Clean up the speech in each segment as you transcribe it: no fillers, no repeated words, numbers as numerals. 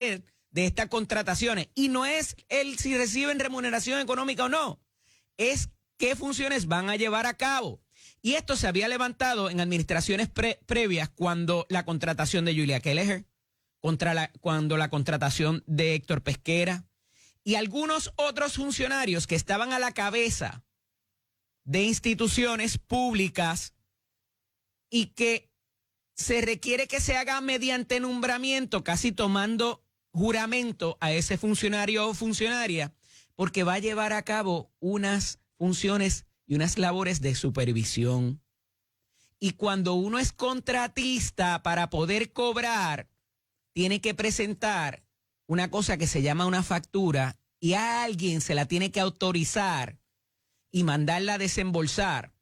de estas contrataciones. Y no es el si reciben remuneración económica o no, es qué funciones van a llevar a cabo. Y esto se había levantado en administraciones previas cuando la contratación de Julia Kelleher, cuando la contratación de Héctor Pesquera y algunos otros funcionarios que estaban a la cabeza de instituciones públicas y que se requiere que se haga mediante nombramiento, casi tomando juramento a ese funcionario o funcionaria, porque va a llevar a cabo unas funciones y unas labores de supervisión. Y cuando uno es contratista, para poder cobrar, tiene que presentar una cosa que se llama una factura y a alguien se la tiene que autorizar y mandarla a desembolsar.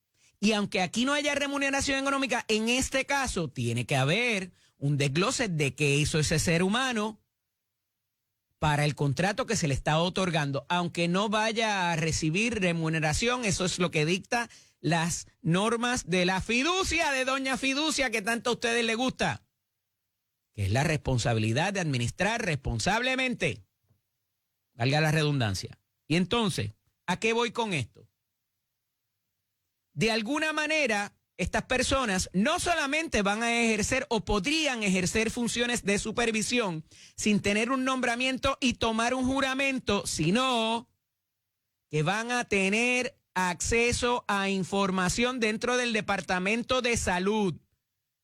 Y aunque aquí no haya remuneración económica, en este caso tiene que haber un desglose de qué hizo ese ser humano para el contrato que se le está otorgando. Aunque no vaya a recibir remuneración, eso es lo que dicta las normas de la fiducia, de doña fiducia, que tanto a ustedes les gusta, que es la responsabilidad de administrar responsablemente, valga la redundancia. Y entonces, ¿a qué voy con esto? De alguna manera, estas personas no solamente van a ejercer o podrían ejercer funciones de supervisión sin tener un nombramiento y tomar un juramento, sino que van a tener acceso a información dentro del Departamento de Salud.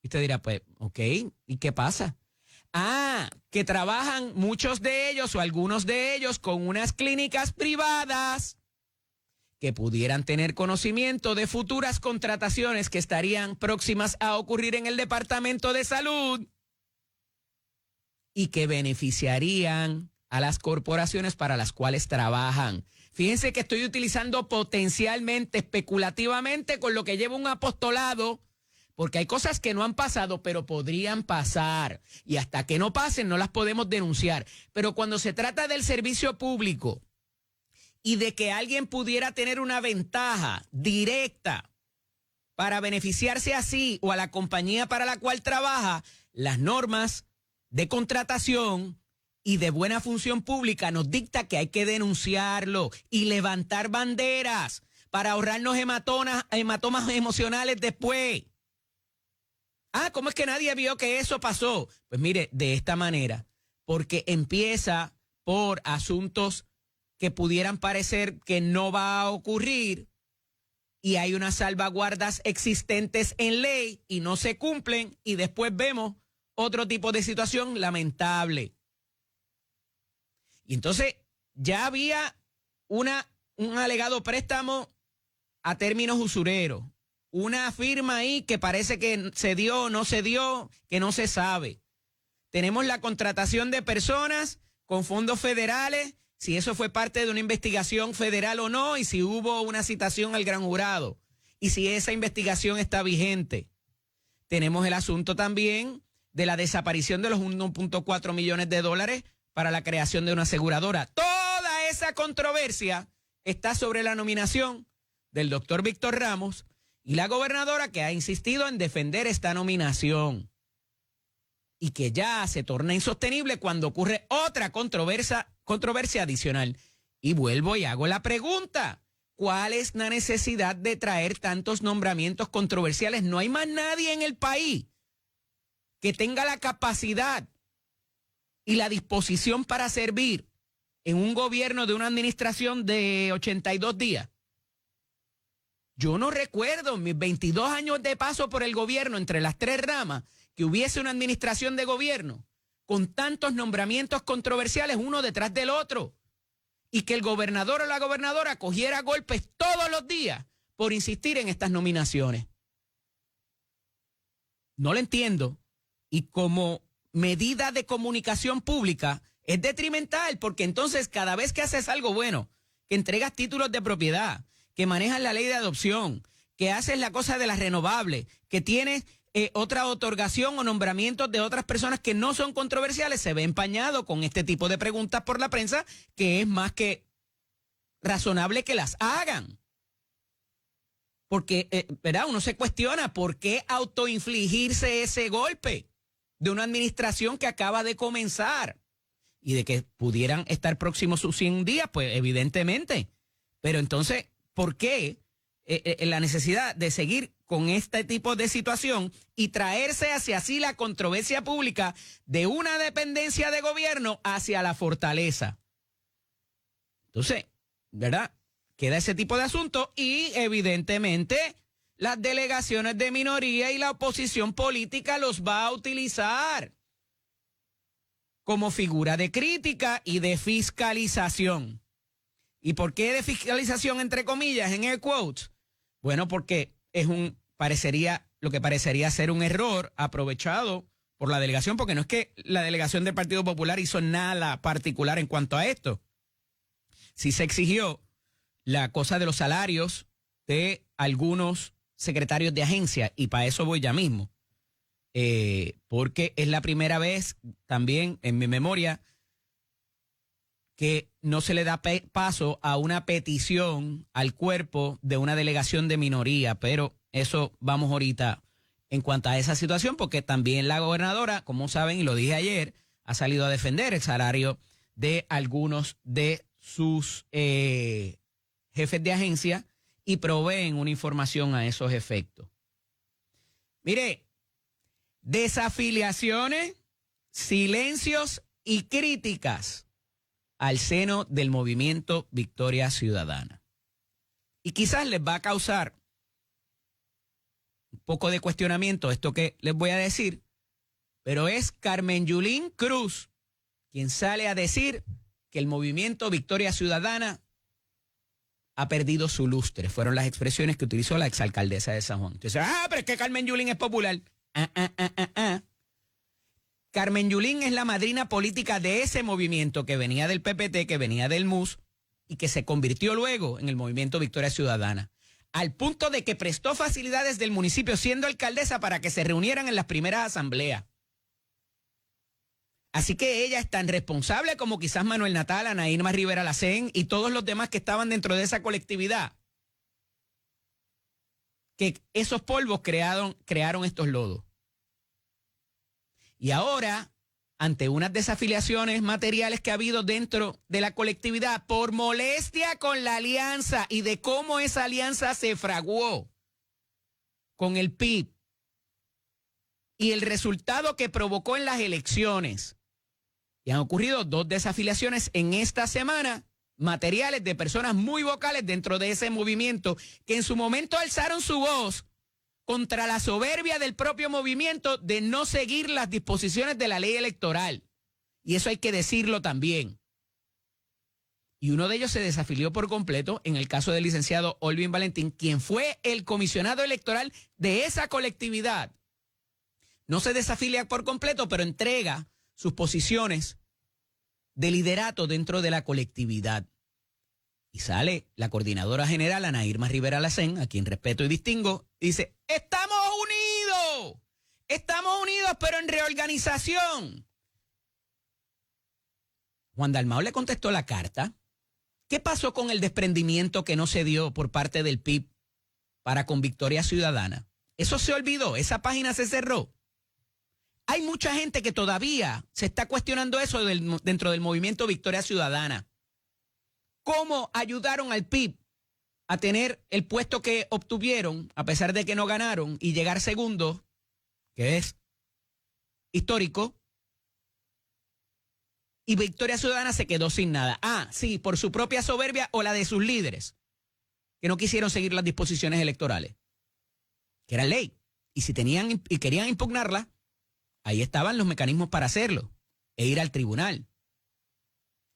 Y usted dirá, pues, ok, ¿y qué pasa? Que trabajan muchos de ellos o algunos de ellos con unas clínicas privadas que pudieran tener conocimiento de futuras contrataciones que estarían próximas a ocurrir en el Departamento de Salud y que beneficiarían a las corporaciones para las cuales trabajan. Fíjense que estoy utilizando potencialmente, especulativamente, con lo que lleva un apostolado, porque hay cosas que no han pasado, pero podrían pasar. Y hasta que no pasen, no las podemos denunciar. Pero cuando se trata del servicio público y de que alguien pudiera tener una ventaja directa para beneficiarse así o a la compañía para la cual trabaja, las normas de contratación y de buena función pública nos dicta que hay que denunciarlo y levantar banderas para ahorrarnos hematomas emocionales después. ¿Cómo es que nadie vio que eso pasó? Pues mire, de esta manera, porque empieza por asuntos que pudieran parecer que no va a ocurrir y hay unas salvaguardas existentes en ley y no se cumplen y después vemos otro tipo de situación lamentable. Y entonces ya había un alegado préstamo a términos usureros, una firma ahí que parece que se dio, no se dio, que no se sabe. Tenemos la contratación de personas con fondos federales, si eso fue parte de una investigación federal o no, y si hubo una citación al gran jurado, y si esa investigación está vigente. Tenemos el asunto también de la desaparición de los 1.4 millones de dólares para la creación de una aseguradora. Toda esa controversia está sobre la nominación del doctor Víctor Ramos y la gobernadora, que ha insistido en defender esta nominación y que ya se torna insostenible cuando ocurre otra controversia adicional. Y vuelvo y hago la pregunta: ¿cuál es la necesidad de traer tantos nombramientos controversiales? No hay más nadie en el país que tenga la capacidad y la disposición para servir en un gobierno de una administración de 82 días. Yo no recuerdo en mis 22 años de paso por el gobierno entre las tres ramas que hubiese una administración de gobierno con tantos nombramientos controversiales uno detrás del otro y que el gobernador o la gobernadora cogiera golpes todos los días por insistir en estas nominaciones. No lo entiendo, y como medida de comunicación pública es detrimental, porque entonces cada vez que haces algo bueno, que entregas títulos de propiedad, que manejas la ley de adopción, que haces la cosa de las renovables, que tienes otra otorgación o nombramientos de otras personas que no son controversiales, se ve empañado con este tipo de preguntas por la prensa, que es más que razonable que las hagan. Porque, ¿verdad? Uno se cuestiona por qué autoinfligirse ese golpe de una administración que acaba de comenzar. y de que pudieran estar próximos sus 100 días, pues evidentemente. Pero entonces, ¿por qué la necesidad de seguir con este tipo de situación y traerse hacia sí la controversia pública de una dependencia de gobierno hacia la fortaleza? Entonces, ¿verdad? Queda ese tipo de asunto y evidentemente las delegaciones de minoría y la oposición política los va a utilizar como figura de crítica y de fiscalización. ¿Y por qué de fiscalización entre comillas en air quotes? Bueno, porque es lo que parecería ser un error aprovechado por la delegación, porque no es que la delegación del Partido Popular hizo nada particular en cuanto a esto. Sí se exigió la cosa de los salarios de algunos secretarios de agencia, y para eso voy ya mismo. Porque es la primera vez también en mi memoria que no se le da paso a una petición al cuerpo de una delegación de minoría, pero eso vamos ahorita en cuanto a esa situación, porque también la gobernadora, como saben, y lo dije ayer, ha salido a defender el salario de algunos de sus jefes de agencia y proveen una información a esos efectos. Mire, desafiliaciones, silencios y críticas al seno del movimiento Victoria Ciudadana. Y quizás les va a causar un poco de cuestionamiento esto que les voy a decir, pero es Carmen Yulín Cruz quien sale a decir que el movimiento Victoria Ciudadana ha perdido su lustre. Fueron las expresiones que utilizó la exalcaldesa de San Juan. Entonces, pero es que Carmen Yulín es popular. Carmen Yulín es la madrina política de ese movimiento que venía del PPT, que venía del MUS y que se convirtió luego en el movimiento Victoria Ciudadana, al punto de que prestó facilidades del municipio siendo alcaldesa para que se reunieran en las primeras asambleas. Así que ella es tan responsable como quizás Manuel Natal, Ana Irma Rivera Lacén y todos los demás que estaban dentro de esa colectividad, que esos polvos crearon estos lodos. Y ahora, ante unas desafiliaciones materiales que ha habido dentro de la colectividad por molestia con la alianza y de cómo esa alianza se fraguó con el PIB y el resultado que provocó en las elecciones, y han ocurrido 2 desafiliaciones en esta semana, materiales de personas muy vocales dentro de ese movimiento que en su momento alzaron su voz contra la soberbia del propio movimiento de no seguir las disposiciones de la ley electoral. Y eso hay que decirlo también. Y uno de ellos se desafilió por completo en el caso del licenciado Olvin Valentín, quien fue el comisionado electoral de esa colectividad. No se desafilia por completo, pero entrega sus posiciones de liderato dentro de la colectividad. Y sale la coordinadora general, Ana Irma Rivera Lacén, a quien respeto y distingo, dice, ¡estamos unidos, pero en reorganización! Juan Dalmau le contestó la carta. ¿Qué pasó con el desprendimiento que no se dio por parte del PIB para con Victoria Ciudadana? Eso se olvidó, esa página se cerró. Hay mucha gente que todavía se está cuestionando eso dentro del movimiento Victoria Ciudadana. ¿Cómo ayudaron al PIB a tener el puesto que obtuvieron, a pesar de que no ganaron, y llegar segundo, que es histórico? Y Victoria Ciudadana se quedó sin nada. Sí, por su propia soberbia o la de sus líderes, que no quisieron seguir las disposiciones electorales, que era ley. Y si tenían y querían impugnarla, ahí estaban los mecanismos para hacerlo e ir al tribunal.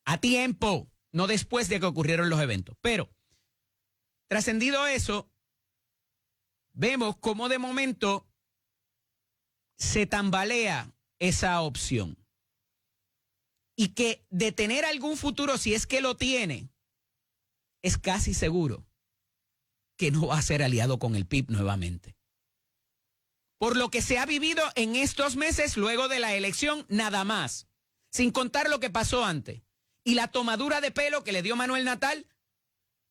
A tiempo, no después de que ocurrieron los eventos. Pero, trascendido eso, vemos cómo de momento se tambalea esa opción. Y que de tener algún futuro, si es que lo tiene, es casi seguro que no va a ser aliado con el PIB nuevamente. Por lo que se ha vivido en estos meses luego de la elección, nada más, sin contar lo que pasó antes y la tomadura de pelo que le dio Manuel Natal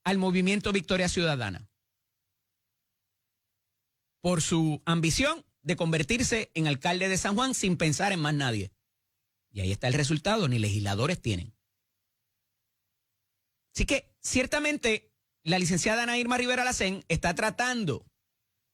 al movimiento Victoria Ciudadana por su ambición de convertirse en alcalde de San Juan sin pensar en más nadie. Y ahí está el resultado, ni legisladores tienen. Así que, ciertamente, la licenciada Ana Irma Rivera Lacén está tratando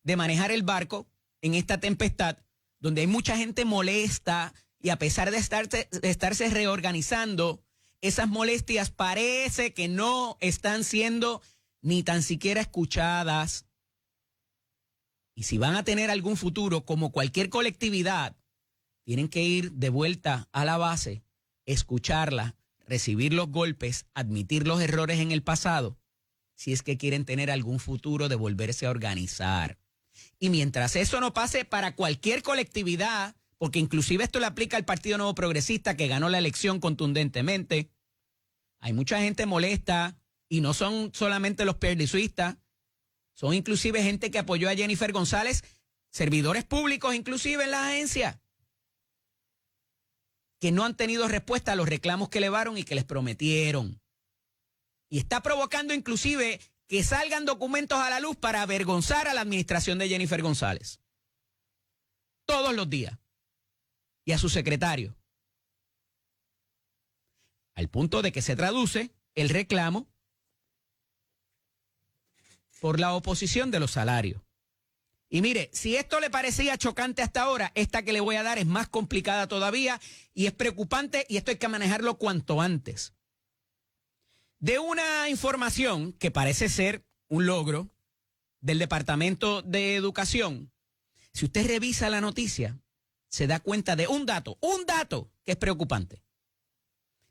de manejar el barco en esta tempestad, donde hay mucha gente molesta y a pesar de estarse reorganizando, esas molestias parece que no están siendo ni tan siquiera escuchadas. Y si van a tener algún futuro, como cualquier colectividad, tienen que ir de vuelta a la base, escucharla, recibir los golpes, admitir los errores en el pasado, si es que quieren tener algún futuro de volverse a organizar. Y mientras eso no pase para cualquier colectividad, porque inclusive esto le aplica al Partido Nuevo Progresista que ganó la elección contundentemente, hay mucha gente molesta y no son solamente los perdisuistas, son inclusive gente que apoyó a Jennifer González, servidores públicos inclusive en la agencia, que no han tenido respuesta a los reclamos que elevaron y que les prometieron. Y está provocando inclusive que salgan documentos a la luz para avergonzar a la administración de Jennifer González. Todos los días. Y a su secretario. Al punto de que se traduce el reclamo por la oposición de los salarios. Y mire, si esto le parecía chocante hasta ahora, esta que le voy a dar es más complicada todavía y es preocupante y esto hay que manejarlo cuanto antes. De una información que parece ser un logro del Departamento de Educación, si usted revisa la noticia, se da cuenta de un dato que es preocupante.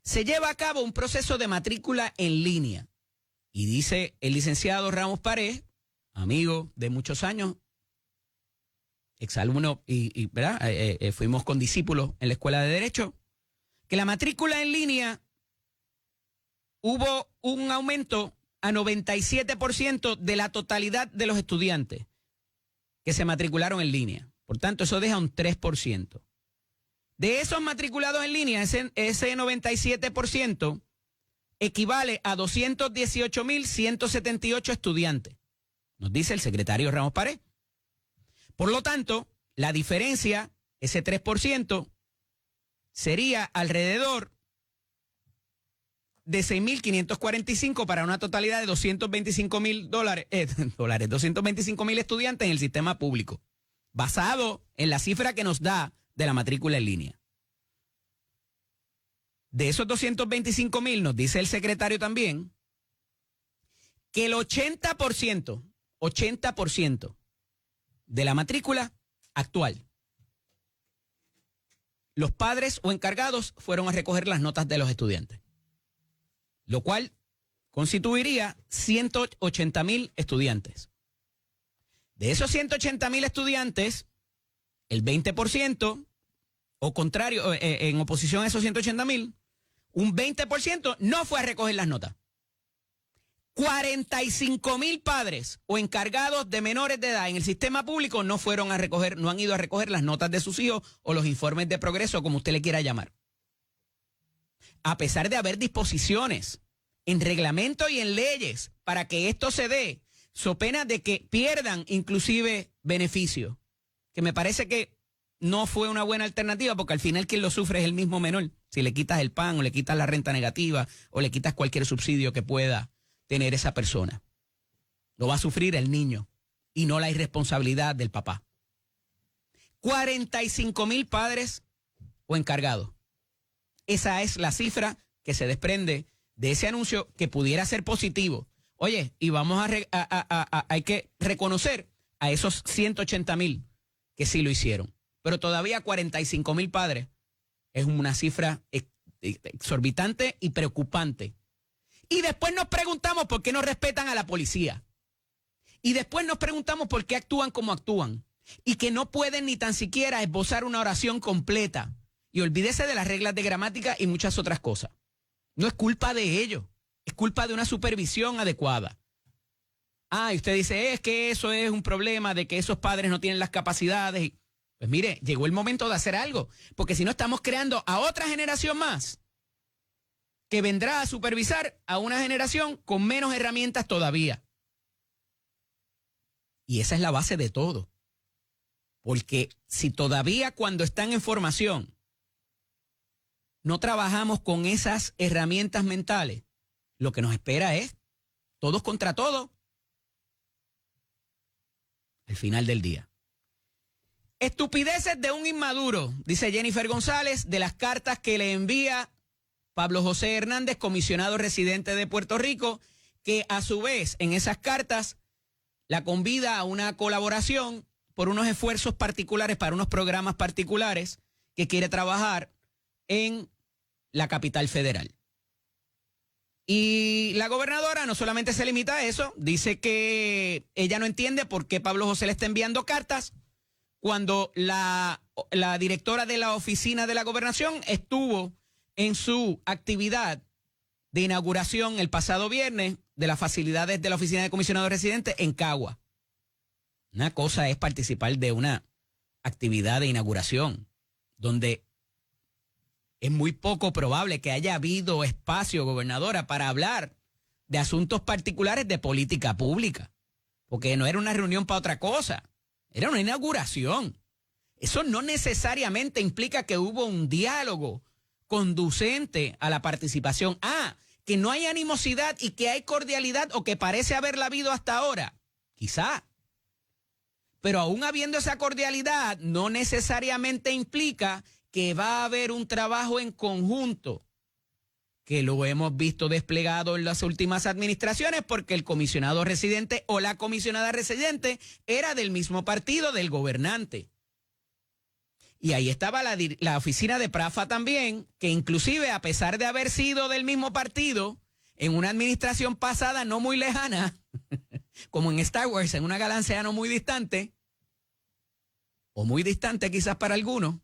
Se lleva a cabo un proceso de matrícula en línea y dice el licenciado Ramos Pared, amigo de muchos años, exalumno y ¿verdad? Fuimos condiscípulos en la Escuela de Derecho, que la matrícula en línea hubo un aumento a 97% de la totalidad de los estudiantes que se matricularon en línea. Por tanto, eso deja un 3%. De esos matriculados en línea, ese 97% equivale a 218.178 estudiantes, nos dice el secretario Ramos Pared. Por lo tanto, la diferencia, ese 3%, sería alrededor de 6.545 para una totalidad de $225.000 estudiantes en el sistema público, basado en la cifra que nos da de la matrícula en línea. De esos 225.000, nos dice el secretario también, que el 80% de la matrícula actual, los padres o encargados fueron a recoger las notas de los estudiantes, lo cual constituiría 180.000 estudiantes. De esos 180.000 estudiantes, el 20%, o contrario, en oposición a esos 180.000, un 20% no fue a recoger las notas. 45.000 padres o encargados de menores de edad en el sistema público no han ido a recoger las notas de sus hijos o los informes de progreso, como usted le quiera llamar. A pesar de haber disposiciones en reglamento y en leyes para que esto se dé, so pena de que pierdan inclusive beneficio, que me parece que no fue una buena alternativa, porque al final quien lo sufre es el mismo menor. Si le quitas el pan o le quitas la renta negativa o le quitas cualquier subsidio que pueda tener esa persona, lo va a sufrir el niño y no la irresponsabilidad del papá. 45.000 padres o encargados. Esa es la cifra que se desprende de ese anuncio, que pudiera ser positivo. Oye, y vamos hay que reconocer a esos 180.000 que sí lo hicieron. Pero todavía 45.000 padres es una cifra exorbitante y preocupante. Y después nos preguntamos por qué no respetan a la policía. Y después nos preguntamos por qué actúan como actúan. Y que no pueden ni tan siquiera esbozar una oración completa. Y olvídese de las reglas de gramática y muchas otras cosas. No es culpa de ellos. Es culpa de una supervisión adecuada. Y usted dice, es que eso es un problema de que esos padres no tienen las capacidades. Pues mire, llegó el momento de hacer algo. Porque si no, estamos creando a otra generación más que vendrá a supervisar a una generación con menos herramientas todavía. Y esa es la base de todo. Porque si todavía cuando están en formación no trabajamos con esas herramientas mentales, lo que nos espera es todos contra todos al final del día. Estupideces de un inmaduro, dice Jennifer González, de las cartas que le envía Pablo José Hernández, comisionado residente de Puerto Rico, que a su vez en esas cartas la convida a una colaboración por unos esfuerzos particulares para unos programas particulares que quiere trabajar en la capital federal. Y la gobernadora no solamente se limita a eso, dice que ella no entiende por qué Pablo José le está enviando cartas cuando la directora de la oficina de la gobernación estuvo en su actividad de inauguración el pasado viernes de las facilidades de la oficina de comisionado residente en Cagua. Una cosa es participar de una actividad de inauguración donde es muy poco probable que haya habido espacio, gobernadora, para hablar de asuntos particulares de política pública, porque no era una reunión para otra cosa, era una inauguración. Eso no necesariamente implica que hubo un diálogo conducente a la participación. Que no hay animosidad y que hay cordialidad o que parece haberla habido hasta ahora, quizá. Pero aún habiendo esa cordialidad, no necesariamente implica que va a haber un trabajo en conjunto, que lo hemos visto desplegado en las últimas administraciones porque el comisionado residente o la comisionada residente era del mismo partido del gobernante. Y ahí estaba la oficina de Prafa también, que inclusive a pesar de haber sido del mismo partido, en una administración pasada no muy lejana, como en Star Wars, en una galaxia no muy distante, o muy distante quizás para algunos,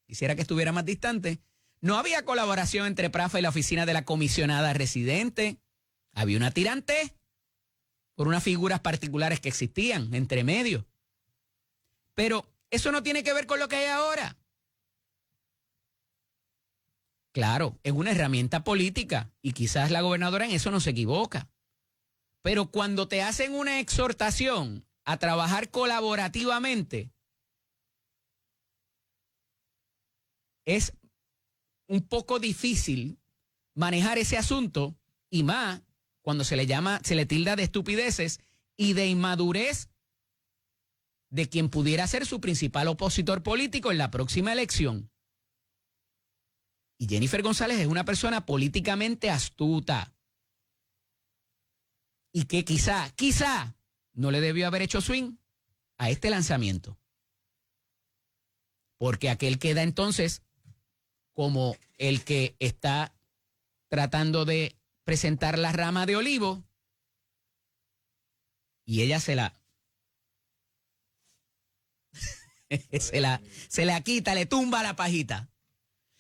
quisiera que estuviera más distante, no había colaboración entre Prafa y la oficina de la comisionada residente. Había una tirante por unas figuras particulares que existían entre medio. Pero eso no tiene que ver con lo que hay ahora. Claro, es una herramienta política y quizás la gobernadora en eso no se equivoca. Pero cuando te hacen una exhortación a trabajar colaborativamente, es un poco difícil manejar ese asunto, y más cuando se le tilda de estupideces y de inmadurez de quien pudiera ser su principal opositor político en la próxima elección. Y Jennifer González es una persona políticamente astuta y que quizá no le debió haber hecho swing a este lanzamiento, porque aquel queda entonces como el que está tratando de presentar la rama de olivo y ella se la quita, le tumba la pajita.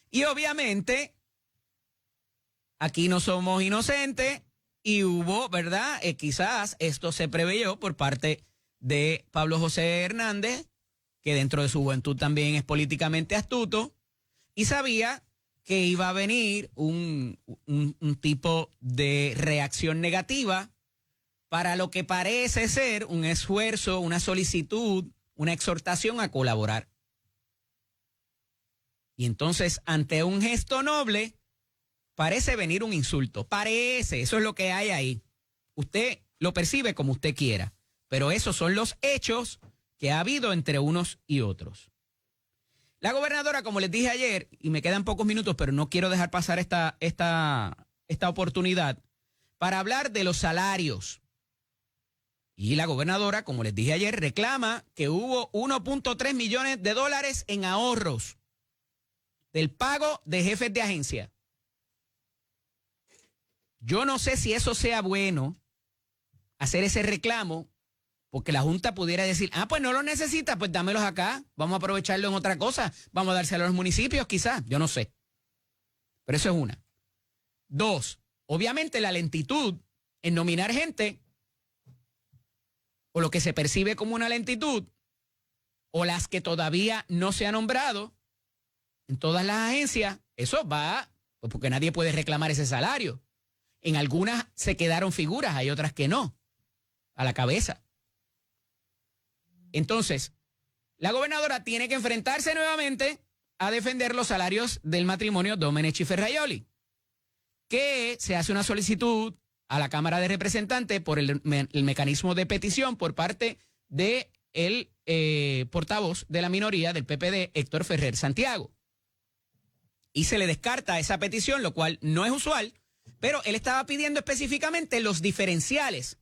Y obviamente aquí no somos inocentes y hubo, ¿verdad? Quizás esto se preveyó por parte de Pablo José Hernández, que dentro de su juventud también es políticamente astuto, y sabía que iba a venir un tipo de reacción negativa para lo que parece ser un esfuerzo, una solicitud, una exhortación a colaborar. Y entonces, ante un gesto noble, parece venir un insulto. Parece, eso es lo que hay ahí. Usted lo percibe como usted quiera, pero esos son los hechos que ha habido entre unos y otros. La gobernadora, como les dije ayer, y me quedan pocos minutos, pero no quiero dejar pasar esta oportunidad para hablar de los salarios. Y la gobernadora, como les dije ayer, reclama que hubo 1.3 millones de dólares en ahorros del pago de jefes de agencia. Yo no sé si eso sea bueno, hacer ese reclamo, porque la Junta pudiera decir, pues no lo necesita, pues dámelos acá, vamos a aprovecharlo en otra cosa, vamos a dárselo a los municipios quizás, yo no sé. Pero eso es una. Dos, obviamente la lentitud en nominar gente, o lo que se percibe como una lentitud, o las que todavía no se han nombrado en todas las agencias, eso va, pues porque nadie puede reclamar ese salario. En algunas se quedaron figuras, hay otras que no, a la cabeza. Entonces, la gobernadora tiene que enfrentarse nuevamente a defender los salarios del matrimonio Domenech y Ferraioli, que se hace una solicitud a la Cámara de Representantes por el mecanismo de petición por parte de el portavoz de la minoría del PPD, Héctor Ferrer Santiago. Y se le descarta esa petición, lo cual no es usual, pero él estaba pidiendo específicamente los diferenciales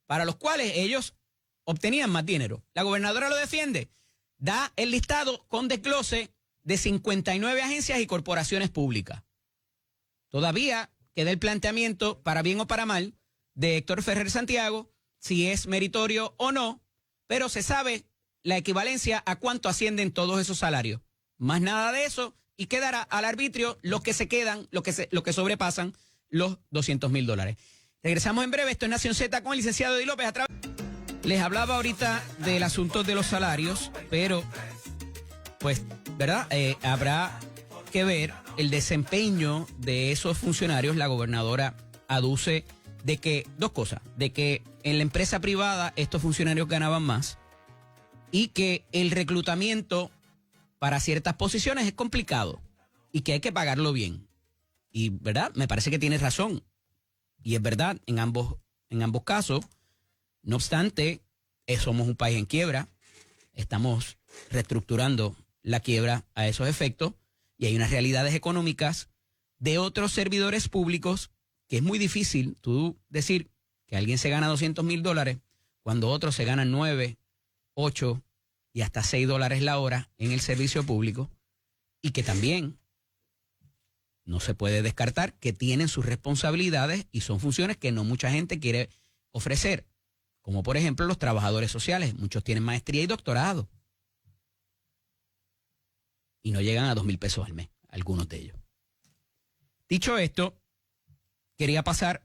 para los cuales ellos obtenían más dinero. La gobernadora lo defiende, da el listado con desglose de 59 agencias y corporaciones públicas. Todavía queda el planteamiento, para bien o para mal, de Héctor Ferrer Santiago, si es meritorio o no, pero se sabe la equivalencia a cuánto ascienden todos esos salarios. Más nada de eso, y quedará al arbitrio los que se quedan, los que sobrepasan los $200,000. Regresamos en breve. Esto es Nación Z con el licenciado Eddie López. Les hablaba ahorita del asunto de los salarios, pero, pues, ¿verdad? Habrá que ver el desempeño de esos funcionarios. La gobernadora aduce de que, dos cosas, de que en la empresa privada estos funcionarios ganaban más y que el reclutamiento para ciertas posiciones es complicado y que hay que pagarlo bien. Y, ¿verdad? Me parece que tiene razón. Y es verdad en ambos casos. No obstante, somos un país en quiebra. Estamos reestructurando la quiebra a esos efectos y hay unas realidades económicas de otros servidores públicos que es muy difícil tú decir que alguien se gana $200,000 cuando otros se ganan 9, 8 y hasta $6 la hora en el servicio público, y que también no se puede descartar que tienen sus responsabilidades y son funciones que no mucha gente quiere ofrecer, como por ejemplo los trabajadores sociales. Muchos tienen maestría y doctorado y no llegan a $2,000 al mes, algunos de ellos. Dicho esto, quería pasar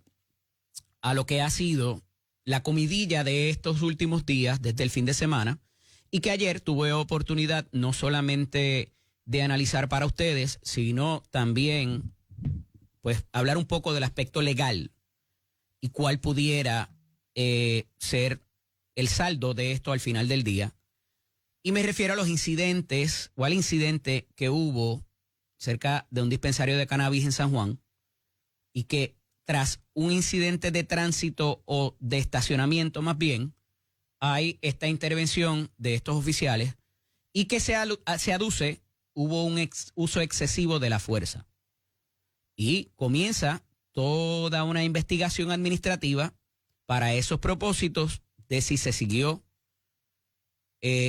a lo que ha sido la comidilla de estos últimos días, desde el fin de semana, y que ayer tuve oportunidad no solamente de analizar para ustedes, sino también, pues, hablar un poco del aspecto legal y cuál pudiera ser el saldo de esto al final del día. Y me refiero a los incidentes o al incidente que hubo cerca de un dispensario de cannabis en San Juan, y que tras un incidente de tránsito o de estacionamiento más bien, hay esta intervención de estos oficiales y que se aduce hubo un uso excesivo de la fuerza. Y comienza toda una investigación administrativa para esos propósitos de si se siguió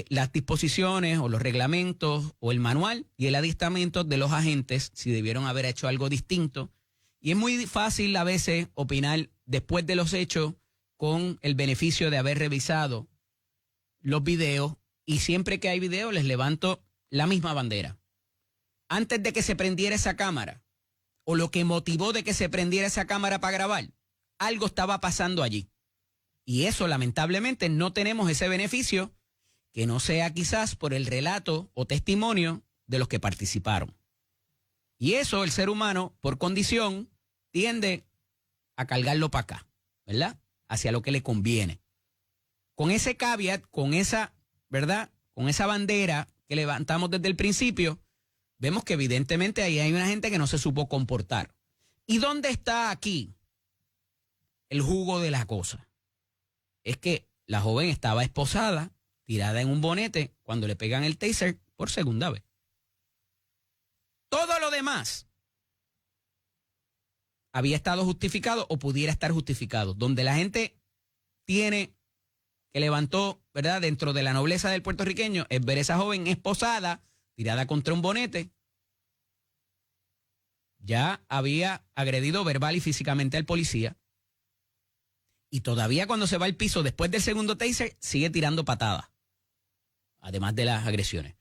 las disposiciones o los reglamentos o el manual y el adiestramiento de los agentes, si debieron haber hecho algo distinto. Y es muy fácil a veces opinar después de los hechos con el beneficio de haber revisado los videos, y siempre que hay videos les levanto la misma bandera. Antes de que se prendiera esa cámara, o lo que motivó de que se prendiera esa cámara para grabar, algo estaba pasando allí. Y eso, lamentablemente, no tenemos ese beneficio, que no sea quizás por el relato o testimonio de los que participaron. Y eso el ser humano, por condición, tiende a cargarlo para acá, ¿verdad? Hacia lo que le conviene. Con ese caveat, con esa, ¿verdad? Con esa bandera que levantamos desde el principio, vemos que evidentemente ahí hay una gente que no se supo comportar. ¿Y dónde está aquí el jugo de la cosa? Es que la joven estaba esposada, tirada en un bonete, cuando le pegan el taser por segunda vez. Todo lo demás había estado justificado o pudiera estar justificado. Donde la gente tiene que levantó, ¿verdad?, dentro de la nobleza del puertorriqueño, es ver a esa joven esposada, tirada contra un bonete. Ya había agredido verbal y físicamente al policía. Y todavía cuando se va al piso después del segundo taser, sigue tirando patadas. Además de las agresiones.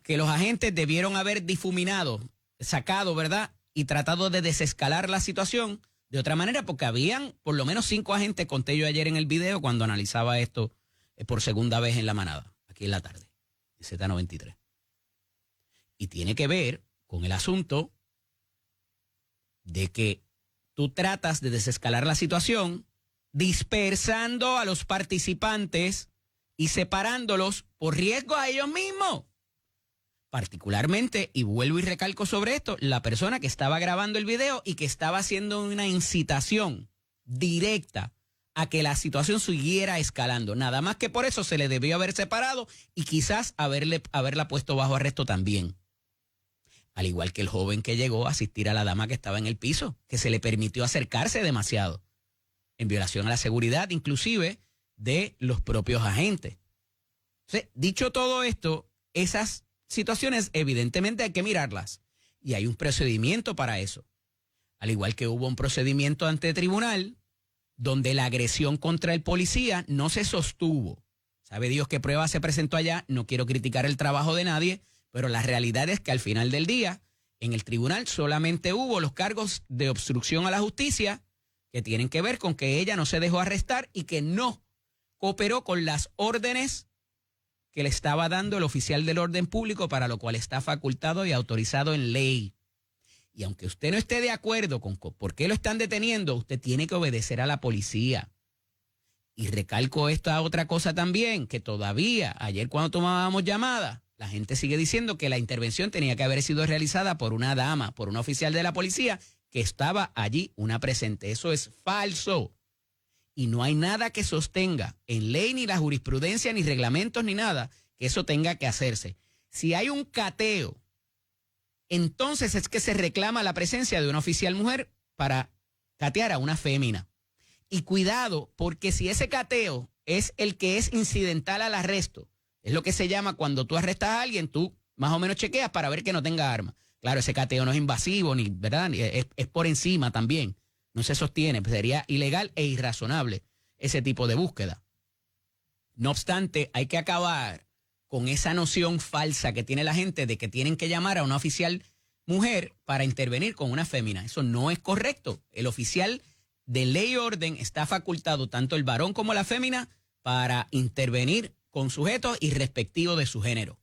Que los agentes debieron haber difuminado, sacado, ¿verdad?, y tratado de desescalar la situación de otra manera, porque habían por lo menos 5 agentes, conté yo ayer en el video cuando analizaba esto por segunda vez en la manada, aquí en la tarde, en Z93. Y tiene que ver con el asunto de que tú tratas de desescalar la situación dispersando a los participantes y separándolos por riesgo a ellos mismos. particularmente, y vuelvo y recalco sobre esto, la persona que estaba grabando el video y que estaba haciendo una incitación directa a que la situación siguiera escalando. Nada más que por eso se le debió haber separado y quizás haberla puesto bajo arresto también. Al igual que el joven que llegó a asistir a la dama que estaba en el piso, que se le permitió acercarse demasiado, en violación a la seguridad inclusive de los propios agentes. Entonces, dicho todo esto, esas situaciones evidentemente hay que mirarlas y hay un procedimiento para eso. Al igual que hubo un procedimiento ante tribunal donde la agresión contra el policía no se sostuvo. Sabe Dios qué prueba se presentó allá, no quiero criticar el trabajo de nadie, pero la realidad es que al final del día, en el tribunal solamente hubo los cargos de obstrucción a la justicia que tienen que ver con que ella no se dejó arrestar y que no cooperó con las órdenes que le estaba dando el oficial del orden público, para lo cual está facultado y autorizado en ley. Y aunque usted no esté de acuerdo con por qué lo están deteniendo, usted tiene que obedecer a la policía. Y recalco esta otra cosa también, que todavía, ayer cuando tomábamos llamadas, la gente sigue diciendo que la intervención tenía que haber sido realizada por una dama, por un oficial de la policía que estaba allí, una presente. Eso es falso. Y no hay nada que sostenga en ley, ni la jurisprudencia, ni reglamentos, ni nada, que eso tenga que hacerse. Si hay un cateo, entonces es que se reclama la presencia de una oficial mujer para catear a una fémina. Y cuidado, porque si ese cateo es el que es incidental al arresto, es lo que se llama cuando tú arrestas a alguien, tú más o menos chequeas para ver que no tenga arma. Claro, ese cateo no es invasivo, ni, ¿verdad? Es por encima también. No se sostiene, pues sería ilegal e irrazonable ese tipo de búsqueda. No obstante, hay que acabar con esa noción falsa que tiene la gente de que tienen que llamar a una oficial mujer para intervenir con una fémina. Eso no es correcto. El oficial de ley y orden está facultado, tanto el varón como la fémina, para intervenir con sujetos irrespectivos de su género.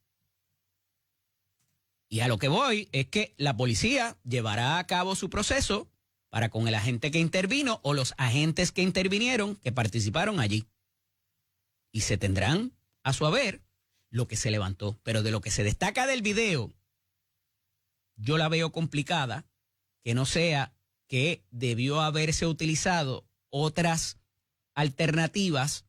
Y a lo que voy es que la policía llevará a cabo su proceso para con el agente que intervino o los agentes que intervinieron, que participaron allí. Y se tendrán a su haber lo que se levantó. Pero de lo que se destaca del video, yo la veo complicada, que no sea que debió haberse utilizado otras alternativas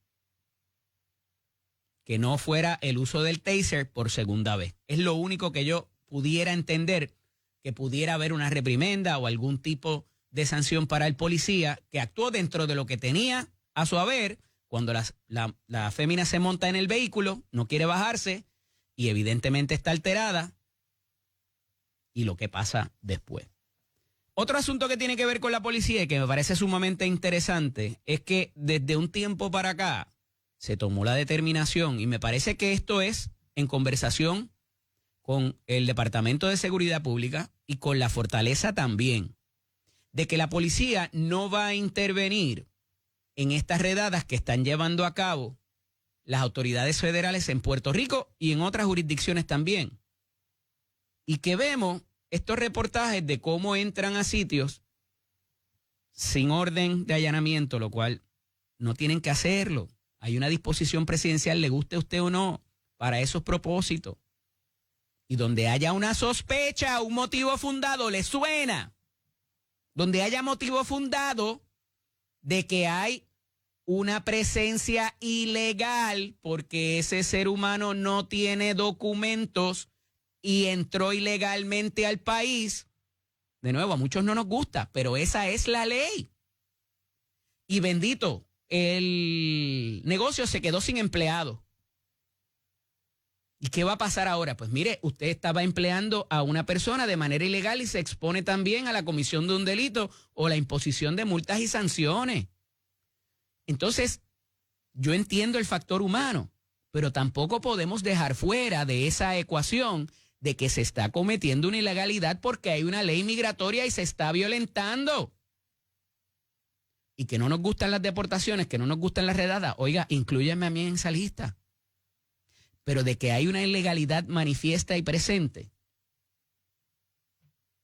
que no fuera el uso del taser por segunda vez. Es lo único que yo pudiera entender, que pudiera haber una reprimenda o algún tipo de sanción para el policía que actuó dentro de lo que tenía a su haber cuando la fémina se monta en el vehículo, no quiere bajarse y evidentemente está alterada, y lo que pasa después. Otro asunto que tiene que ver con la policía y que me parece sumamente interesante es que desde un tiempo para acá se tomó la determinación, y me parece que esto es en conversación con el Departamento de Seguridad Pública y con la Fortaleza también, de que la policía no va a intervenir en estas redadas que están llevando a cabo las autoridades federales en Puerto Rico y en otras jurisdicciones también. Y que vemos estos reportajes de cómo entran a sitios sin orden de allanamiento, lo cual no tienen que hacerlo. Hay una disposición presidencial, le guste a usted o no, para esos propósitos. Y donde haya una sospecha, un motivo fundado, le suena. Donde haya motivo fundado de que hay una presencia ilegal porque ese ser humano no tiene documentos y entró ilegalmente al país. De nuevo, a muchos no nos gusta, pero esa es la ley. Y bendito, el negocio se quedó sin empleado. ¿Y qué va a pasar ahora? Pues mire, usted estaba empleando a una persona de manera ilegal y se expone también a la comisión de un delito o la imposición de multas y sanciones. Entonces, yo entiendo el factor humano, pero tampoco podemos dejar fuera de esa ecuación de que se está cometiendo una ilegalidad porque hay una ley migratoria y se está violentando. Y que no nos gustan las deportaciones, que no nos gustan las redadas. Oiga, inclúyame a mí en esa lista. Pero de que hay una ilegalidad manifiesta y presente,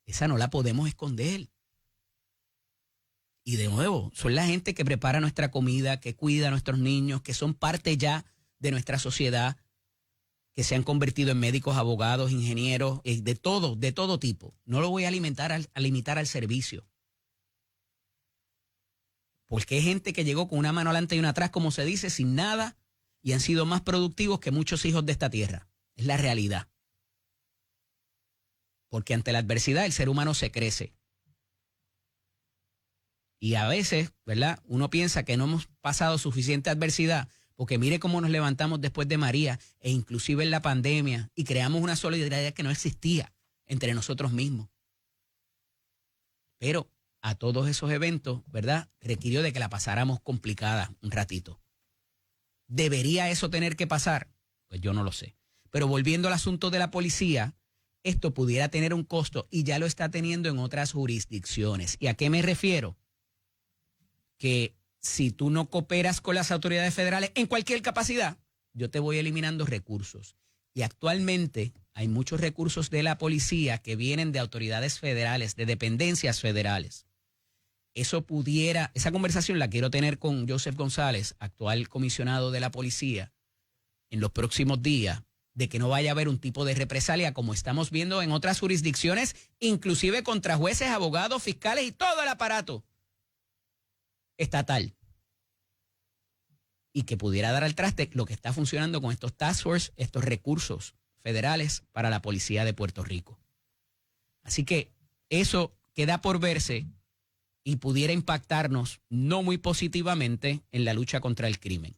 esa no la podemos esconder. Y de nuevo, son la gente que prepara nuestra comida, que cuida a nuestros niños, que son parte ya de nuestra sociedad. que se han convertido en médicos, abogados, ingenieros, de todo tipo. No lo voy a limitar al servicio. Porque hay gente que llegó con una mano adelante y una atrás, como se dice, sin nada, y han sido más productivos que muchos hijos de esta tierra. Es la realidad. Porque ante la adversidad el ser humano se crece. Y a veces, ¿verdad? Uno piensa que no hemos pasado suficiente adversidad, porque mire cómo nos levantamos después de María, e inclusive en la pandemia, y creamos una solidaridad que no existía entre nosotros mismos. Pero a todos esos eventos, ¿verdad? Requirió de que la pasáramos complicada un ratito. ¿Debería eso tener que pasar? Pues yo no lo sé. Pero volviendo al asunto de la policía, esto pudiera tener un costo y ya lo está teniendo en otras jurisdicciones. ¿Y a qué me refiero? Que si tú no cooperas con las autoridades federales en cualquier capacidad, yo te voy eliminando recursos. Y actualmente hay muchos recursos de la policía que vienen de autoridades federales, de dependencias federales. Esa conversación la quiero tener con Joseph González, actual comisionado de la policía, en los próximos días, de que no vaya a haber un tipo de represalia como estamos viendo en otras jurisdicciones, inclusive contra jueces, abogados, fiscales y todo el aparato estatal. Y que pudiera dar al traste lo que está funcionando con estos task force, estos recursos federales para la policía de Puerto Rico. Así que eso queda por verse y pudiera impactarnos no muy positivamente en la lucha contra el crimen.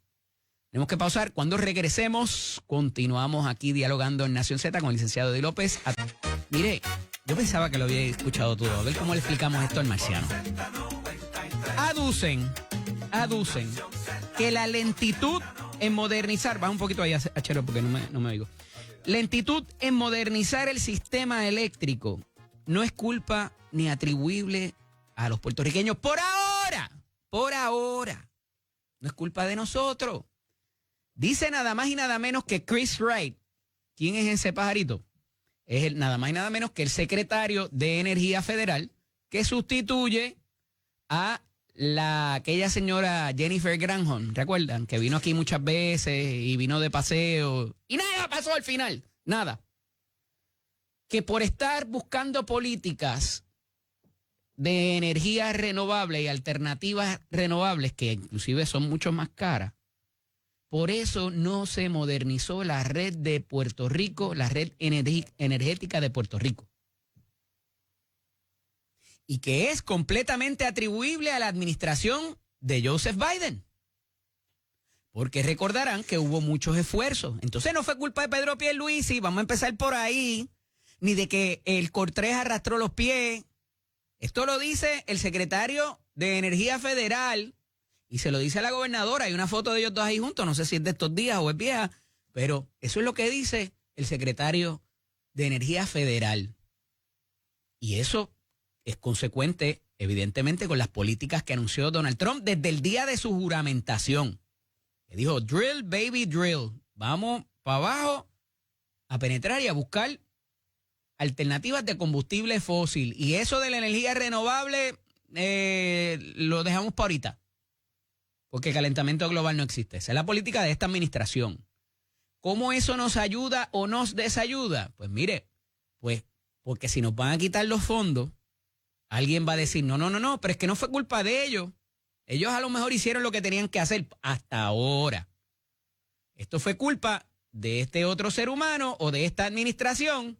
Tenemos que pausar. Cuando regresemos, continuamos aquí dialogando en Nación Z con el licenciado Eddie López. Mire, yo pensaba que lo había escuchado todo. A ver cómo le explicamos esto al marciano. Aducen que la lentitud en modernizar, baja un poquito ahí, Achero, porque no me oigo. Lentitud en modernizar el sistema eléctrico no es culpa ni atribuible a los puertorriqueños. Por ahora. No es culpa de nosotros. Dice nada más y nada menos que Chris Wright. ¿Quién es ese pajarito? Es nada más y nada menos que el secretario de Energía Federal que sustituye a aquella señora Jennifer Granholm, ¿recuerdan? Que vino aquí muchas veces y vino de paseo y nada pasó al final, nada. Que por estar buscando políticas de energía renovable y alternativas renovables, que inclusive son mucho más caras, por eso no se modernizó la red de Puerto Rico, la red energética de Puerto Rico. Y que es completamente atribuible a la administración de Joseph Biden. Porque recordarán que hubo muchos esfuerzos. Entonces no fue culpa de Pedro Pierluisi, vamos a empezar por ahí, ni de que el Cortés arrastró los pies. Esto lo dice el secretario de Energía Federal y se lo dice a la gobernadora. Hay una foto de ellos dos ahí juntos, no sé si es de estos días o es vieja, pero eso es lo que dice el secretario de Energía Federal. Y eso es consecuente, evidentemente, con las políticas que anunció Donald Trump desde el día de su juramentación. Que dijo, drill, baby, drill. Vamos para abajo a penetrar y a buscar alternativas de combustible fósil. Y eso de la energía renovable lo dejamos para ahorita. Porque el calentamiento global no existe. Esa es la política de esta administración. ¿Cómo eso nos ayuda o nos desayuda? Pues mire, pues porque si nos van a quitar los fondos, alguien va a decir, no, pero es que no fue culpa de ellos. Ellos a lo mejor hicieron lo que tenían que hacer hasta ahora. Esto fue culpa de este otro ser humano o de esta administración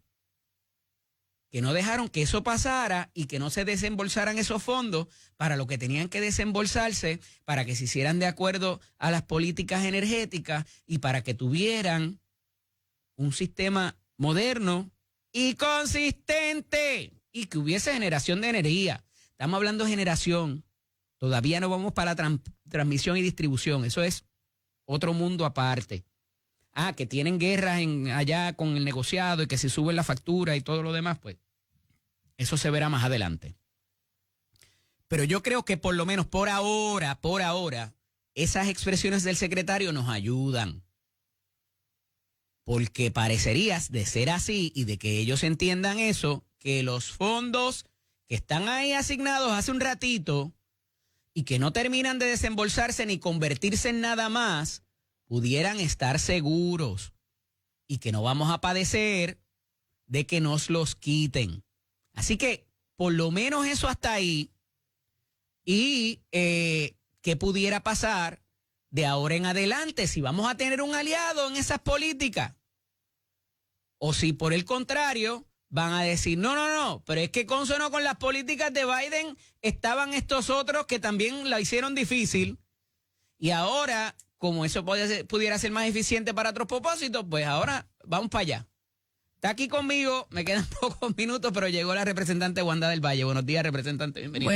que no dejaron que eso pasara y que no se desembolsaran esos fondos para lo que tenían que desembolsarse, para que se hicieran de acuerdo a las políticas energéticas y para que tuvieran un sistema moderno y consistente y que hubiese generación de energía. Estamos hablando de generación. Todavía no vamos para la transmisión y distribución. Eso es otro mundo aparte. Que tienen guerras allá con el negociado y que se sube la factura y todo lo demás, pues eso se verá más adelante. Pero yo creo que por lo menos por ahora, esas expresiones del secretario nos ayudan. Porque parecería, de ser así y de que ellos entiendan eso, que los fondos que están ahí asignados hace un ratito y que no terminan de desembolsarse ni convertirse en nada más, pudieran estar seguros. y que no vamos a padecer de que nos los quiten. Así que por lo menos eso hasta ahí. Y qué pudiera pasar de ahora en adelante, si vamos a tener un aliado en esas políticas. O si por el contrario van a decir, no, pero es que consono con las políticas de Biden estaban estos otros que también la hicieron difícil. Y ahora, como eso pudiera ser más eficiente para otros propósitos, pues ahora vamos para allá. Está aquí conmigo, me quedan pocos minutos, pero llegó la representante Wanda del Valle. Buenos días, representante, bienvenida.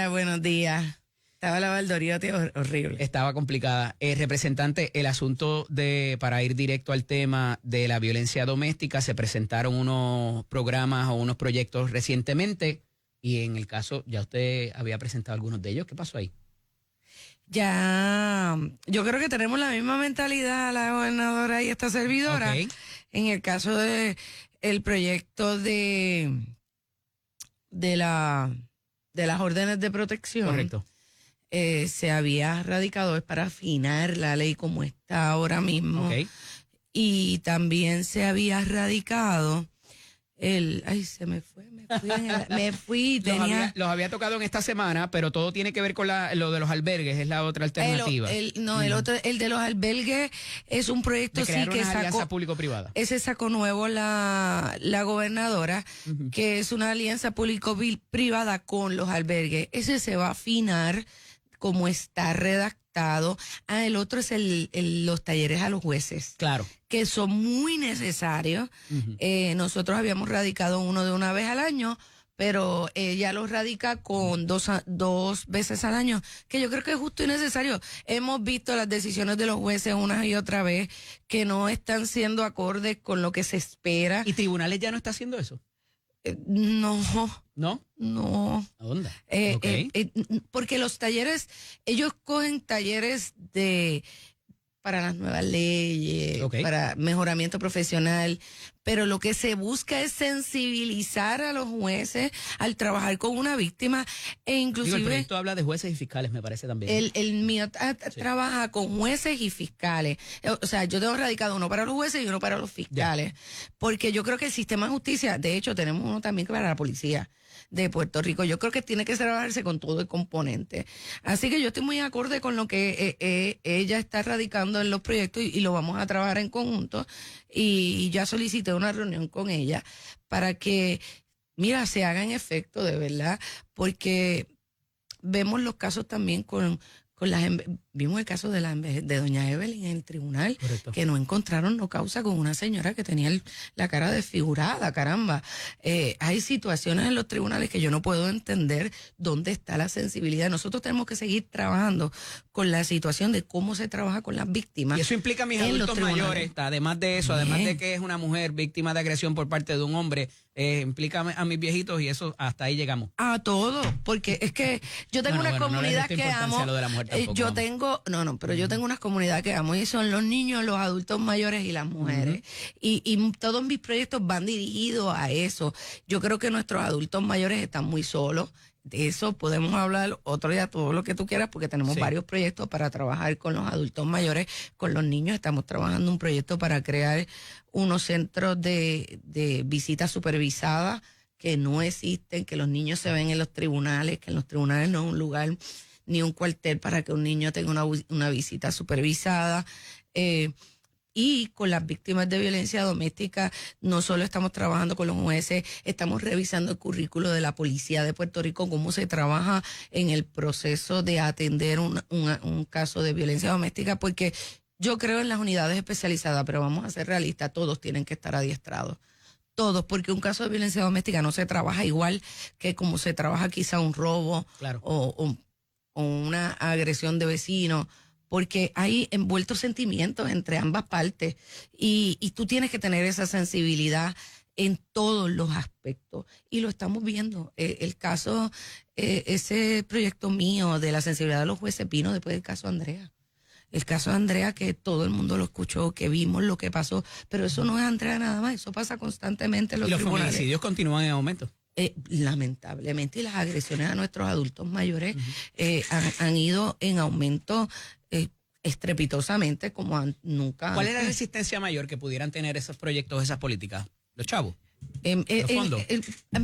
Buenos días. Estaba la Valdoriotti horrible. Estaba complicada. Representante, el asunto para ir directo al tema de la violencia doméstica, se presentaron unos programas o unos proyectos recientemente y en el caso, ya usted había presentado algunos de ellos. ¿Qué pasó ahí? Ya, yo creo que tenemos la misma mentalidad la gobernadora y esta servidora. Okay. En el caso de el proyecto de las órdenes de protección. Correcto. Se había radicado, es para afinar la ley como está ahora mismo. Okay. Y también se había radicado se me fui. Los había tocado en esta semana, pero todo tiene que ver con lo de los albergues, es la otra alternativa. El de los albergues es un proyecto de crear que una alianza sacó público-privada. Ese sacó nuevo la gobernadora, que es una alianza público-privada con los albergues. Ese se va a afinar como está redactado. El otro es los talleres a los jueces. Claro. Que son muy necesarios. Nosotros habíamos radicado uno de una vez al año, pero ella lo radica con dos veces al año, que yo creo que es justo y necesario. Hemos visto las decisiones de los jueces una y otra vez que no están siendo acordes con lo que se espera. ¿Y tribunales ya no está haciendo eso? No. ¿A dónde? Porque los talleres, ellos cogen talleres para las nuevas leyes, para mejoramiento profesional, pero lo que se busca es sensibilizar a los jueces al trabajar con una víctima e inclusive... el proyecto habla de jueces y fiscales, me parece también. El mío trabaja con jueces y fiscales. O sea, yo tengo radicado uno para los jueces y uno para los fiscales, porque yo creo que el sistema de justicia, de hecho, tenemos uno también para la policía de Puerto Rico. Yo creo que tiene que trabajarse con todo el componente. Así que yo estoy muy acorde con lo que ella está radicando en los proyectos y lo vamos a trabajar en conjunto. Y ya solicité una reunión con ella para que, mira, se haga en efecto de verdad, porque vemos los casos también vimos el caso de doña Evelyn en el tribunal. Correcto. Que no encontraron causa con una señora que tenía la cara desfigurada, caramba. Hay situaciones en los tribunales que yo no puedo entender dónde está la sensibilidad. Nosotros tenemos que seguir trabajando con la situación de cómo se trabaja con las víctimas. Y eso implica a mis adultos mayores, además de eso, además de que es una mujer víctima de agresión por parte de un hombre, implica a mis viejitos y eso hasta ahí llegamos. A todo, porque es que yo tengo una comunidad que amo. Yo tengo unas comunidades que amo y son los niños, los adultos mayores y las mujeres. Y todos mis proyectos van dirigidos a eso. Yo creo que nuestros adultos mayores están muy solos. De eso podemos hablar otro día, todo lo que tú quieras, porque tenemos varios proyectos para trabajar con los adultos mayores. Con los niños estamos trabajando un proyecto para crear unos centros de visita supervisada que no existen, que los niños se ven en los tribunales, que en los tribunales no es un lugar ni un cuartel para que un niño tenga una visita supervisada. Y con las víctimas de violencia doméstica, no solo estamos trabajando con los jueces, estamos revisando el currículo de la Policía de Puerto Rico, cómo se trabaja en el proceso de atender un caso de violencia doméstica, porque yo creo en las unidades especializadas, pero vamos a ser realistas, todos tienen que estar adiestrados. Todos, porque un caso de violencia doméstica no se trabaja igual que como se trabaja quizá un robo. Claro. o una agresión de vecino, porque hay envueltos sentimientos entre ambas partes y tú tienes que tener esa sensibilidad en todos los aspectos y lo estamos viendo. El caso, ese proyecto mío de la sensibilidad de los jueces vino después del caso Andrea. El caso de Andrea, que todo el mundo lo escuchó, que vimos lo que pasó, pero eso no es Andrea nada más, eso pasa constantemente en los tribunales. ¿Y los feminicidios continúan en aumento? Lamentablemente, y las agresiones a nuestros adultos mayores han ido en aumento estrepitosamente como nunca. ¿Cuál es la resistencia mayor que pudieran tener esos proyectos, esas políticas? Los chavos. Los fondos.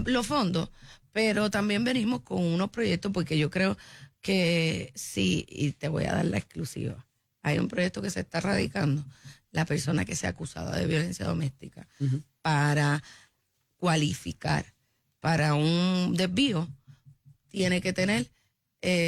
Los fondos, pero también venimos con unos proyectos porque yo creo que sí, y te voy a dar la exclusiva. Hay un proyecto que se está radicando, la persona que sea acusada de violencia doméstica, para cualificar para un desvío, tiene que tener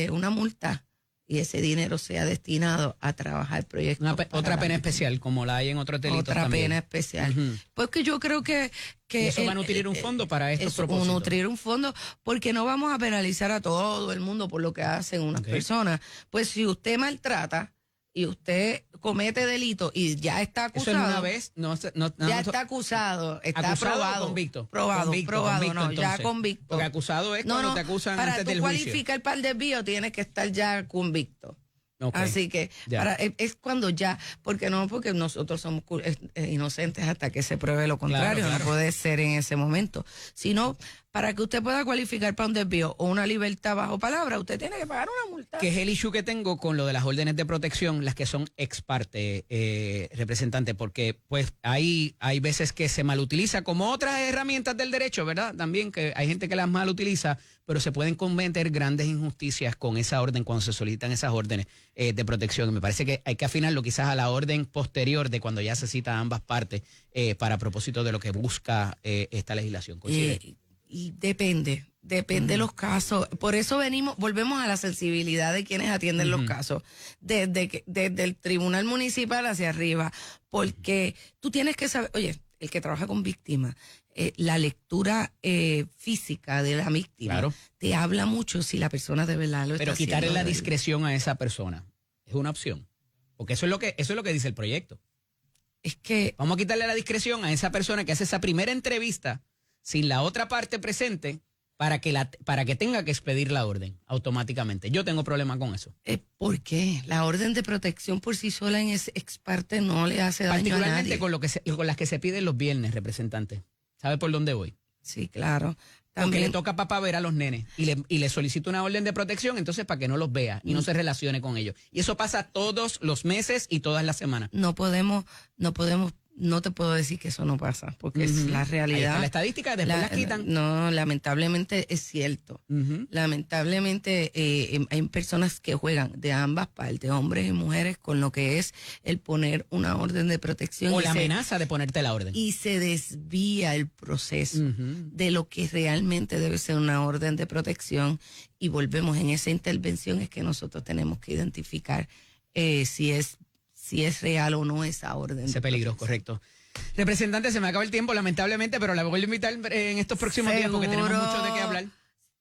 una multa y ese dinero sea destinado a trabajar proyectos. Otra pena especial, como la hay en otros delitos otra también. Pena especial. Porque yo creo que eso va a nutrir un fondo para estos propósitos. Nutrir un fondo, porque no vamos a penalizar a todo el mundo por lo que hacen unas personas. Pues si usted maltrata y usted comete delito y ya está acusado. Eso es una vez, ya está acusado, está ¿acusado probado. O convicto? Probado, convicto, no, ya convicto. Porque acusado es cuando te acusan antes del juicio. Para tú cualificar para el desvío tienes que estar ya convicto. Okay. Así que es cuando ya, porque nosotros somos inocentes hasta que se pruebe lo contrario, claro. No puede ser en ese momento, sino para que usted pueda cualificar para un desvío o una libertad bajo palabra, usted tiene que pagar una multa. Que es el issue que tengo con lo de las órdenes de protección, las que son ex parte, representante, porque pues hay veces que se malutiliza como otras herramientas del derecho, ¿verdad? También que hay gente que las malutiliza, pero se pueden cometer grandes injusticias con esa orden cuando se solicitan esas órdenes de protección. Me parece que hay que afinarlo quizás a la orden posterior de cuando ya se cita a ambas partes para propósito de lo que busca esta legislación. Y depende de los casos. Por eso volvemos a la sensibilidad de quienes atienden los casos, desde el tribunal municipal hacia arriba, porque tú tienes que saber, oye, el que trabaja con víctimas, la lectura física de la víctima te habla mucho si la persona de verdad lo está haciendo. Pero quitarle la discreción a esa persona es una opción, porque eso es lo que dice el proyecto. Es que vamos a quitarle la discreción a esa persona que hace esa primera entrevista sin la otra parte presente para que tenga que expedir la orden automáticamente. Yo tengo problema con eso. ¿Por qué? La orden de protección por sí sola en ese ex parte no le hace daño a nadie. Particularmente con las que se piden los viernes, representante. ¿Sabe por dónde voy? Sí, claro. También, porque le toca a papá ver a los nenes y le solicita una orden de protección, entonces para que no los vea y no se relacione con ellos. Y eso pasa todos los meses y todas las semanas. No te puedo decir que eso no pasa, porque es la realidad. Ahí está la estadística, después las quitan. No, lamentablemente es cierto. Lamentablemente hay personas que juegan de ambas partes, hombres y mujeres, con lo que es el poner una orden de protección. O la amenaza de ponerte la orden. Y se desvía el proceso de lo que realmente debe ser una orden de protección. Y volvemos en esa intervención, es que nosotros tenemos que identificar si es real o no esa orden. Ese peligro, correcto. Representante, se me acaba el tiempo, lamentablemente, pero la voy a invitar en estos próximos días porque tenemos mucho de qué hablar.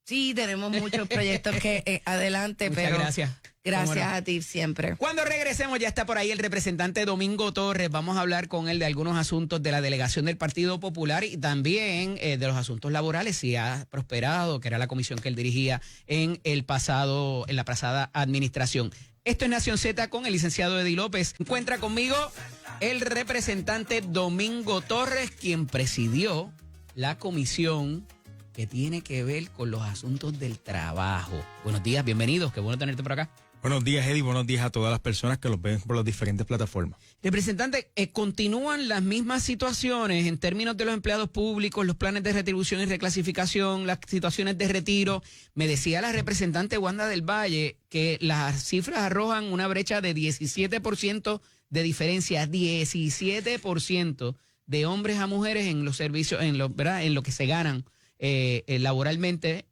Sí, tenemos muchos proyectos que adelante, muchas pero gracias. Gracias a ti siempre. Cuando regresemos, ya está por ahí el representante Domingo Torres. Vamos a hablar con él de algunos asuntos de la delegación del Partido Popular y también de los asuntos laborales, si ha prosperado, que era la comisión que él dirigía en la pasada administración. Esto es Nación Z con el licenciado Eddie López. Encuentra conmigo el representante Domingo Torres, quien presidió la comisión que tiene que ver con los asuntos del trabajo. Buenos días, bienvenidos, qué bueno tenerte por acá. Buenos días, Eddie, buenos días a todas las personas que los ven por las diferentes plataformas. Representante, continúan las mismas situaciones en términos de los empleados públicos, los planes de retribución y reclasificación, las situaciones de retiro. Me decía la representante Wanda del Valle que las cifras arrojan una brecha de 17% de diferencia, 17% de hombres a mujeres en los servicios, en lo que se ganan laboralmente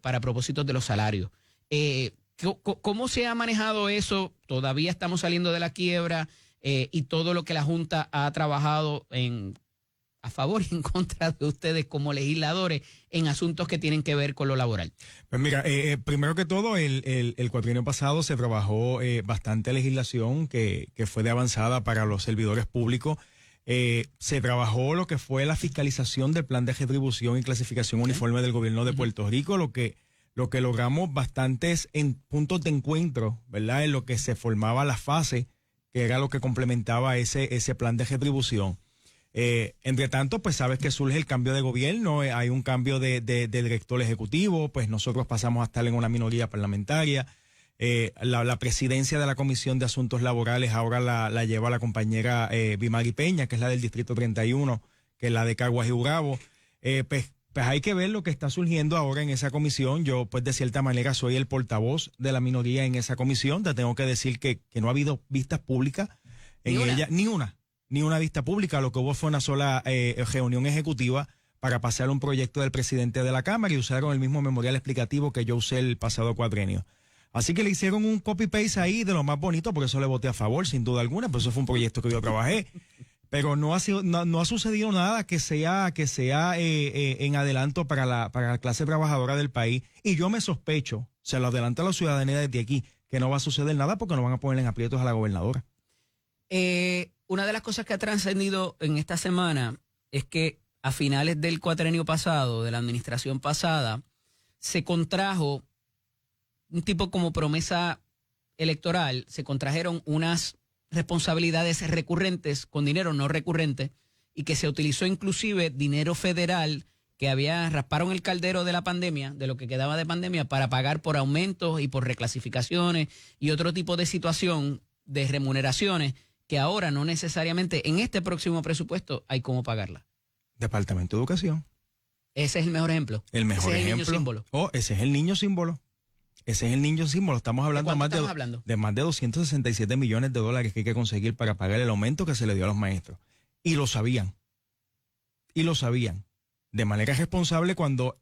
para propósitos de los salarios. ¿Cómo se ha manejado eso? Todavía estamos saliendo de la quiebra y todo lo que la Junta ha trabajado a favor y en contra de ustedes como legisladores en asuntos que tienen que ver con lo laboral. Pues mira, primero que todo, el cuatrienio pasado se trabajó bastante legislación que fue de avanzada para los servidores públicos. Se trabajó lo que fue la fiscalización del plan de retribución y clasificación uniforme del gobierno de Puerto Rico, lo que logramos bastantes puntos de encuentro, ¿verdad? En lo que se formaba la fase, que era lo que complementaba ese plan de retribución. Entre tanto, pues sabes que surge el cambio de gobierno, hay un cambio de director ejecutivo, pues nosotros pasamos a estar en una minoría parlamentaria. La presidencia de la Comisión de Asuntos Laborales ahora la lleva la compañera Bimari Peña, que es la del Distrito 31, que es la de Caguas y Gurabo. Pues hay que ver lo que está surgiendo ahora en esa comisión. Yo, pues de cierta manera, soy el portavoz de la minoría en esa comisión. Te tengo que decir que no ha habido vistas públicas en ella, ni una vista pública. Lo que hubo fue una sola reunión ejecutiva para pasar un proyecto del presidente de la Cámara y usaron el mismo memorial explicativo que yo usé el pasado cuatrenio. Así que le hicieron un copy-paste ahí de lo más bonito, por eso le voté a favor, sin duda alguna, pues eso fue un proyecto que yo trabajé. Pero no ha sucedido nada que sea en adelanto para la clase trabajadora del país. Y yo me sospecho, se lo adelanto a la ciudadanía desde aquí, que no va a suceder nada porque no van a poner en aprietos a la gobernadora. Una de las cosas que ha trascendido en esta semana es que a finales del cuatrenio pasado, de la administración pasada, se contrajo un tipo como promesa electoral, se contrajeron unas responsabilidades recurrentes con dinero no recurrente y que se utilizó inclusive dinero federal que rasparon el caldero de la pandemia, de lo que quedaba de pandemia, para pagar por aumentos y por reclasificaciones y otro tipo de situación de remuneraciones que ahora no necesariamente en este próximo presupuesto hay cómo pagarla. Departamento de Educación. Ese es el mejor ejemplo. El mejor ejemplo. El niño símbolo. Ese es el niño símbolo. Ese es el niño símbolo. Estamos hablando de más de 267 millones de dólares que hay que conseguir para pagar el aumento que se le dio a los maestros. Y lo sabían. De manera responsable cuando,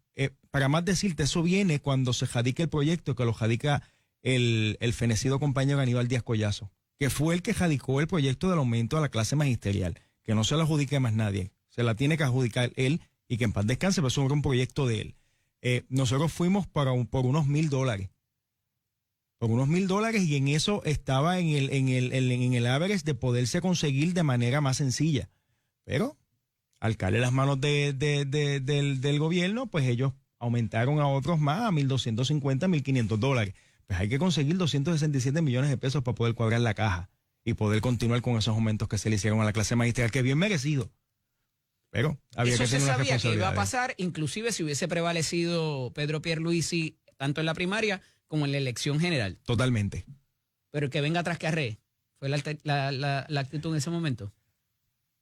para más decirte, eso viene cuando se jadica el proyecto, que lo jadica el fenecido compañero Aníbal Díaz Collazo, que fue el que jadicó el proyecto del aumento a la clase magisterial, que no se lo adjudique más nadie. Se la tiene que adjudicar él y que en paz descanse, pero eso era un proyecto de él. Nosotros fuimos por unos $1,000. Por unos $1,000 y en eso estaba en el average de poderse conseguir de manera más sencilla. Pero al caerle las manos del gobierno, pues ellos aumentaron a otros más a $1,250, $1,500. Pues hay que conseguir 267 millones de pesos para poder cuadrar la caja y poder continuar con esos aumentos que se le hicieron a la clase magisterial, que es bien merecido. Pero había que tener una responsabilidad. Eso se sabía que iba a pasar, inclusive si hubiese prevalecido Pedro Pierluisi tanto en la primaria como en la elección general. Totalmente. Pero que venga atrás que arree. ¿Fue la actitud en ese momento?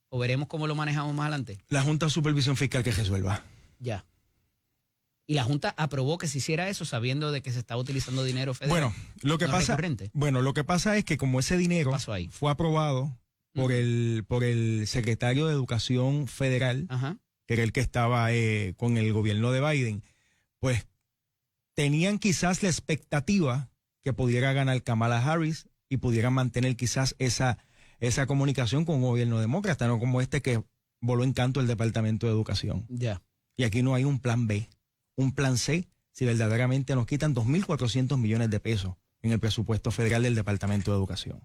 ¿O veremos cómo lo manejamos más adelante? La Junta de Supervisión Fiscal que resuelva. Ya. Y la Junta aprobó que se hiciera eso sabiendo de que se estaba utilizando dinero federal. Lo que pasa es que como ese dinero fue aprobado por el secretario de Educación Federal, que era el que estaba con el gobierno de Biden, pues tenían quizás la expectativa que pudiera ganar Kamala Harris y pudieran mantener quizás esa comunicación con un gobierno demócrata, no como este que voló en canto el Departamento de Educación. Ya. Y aquí no hay un plan B, un plan C, si verdaderamente nos quitan 2.400 millones de pesos en el presupuesto federal del Departamento de Educación.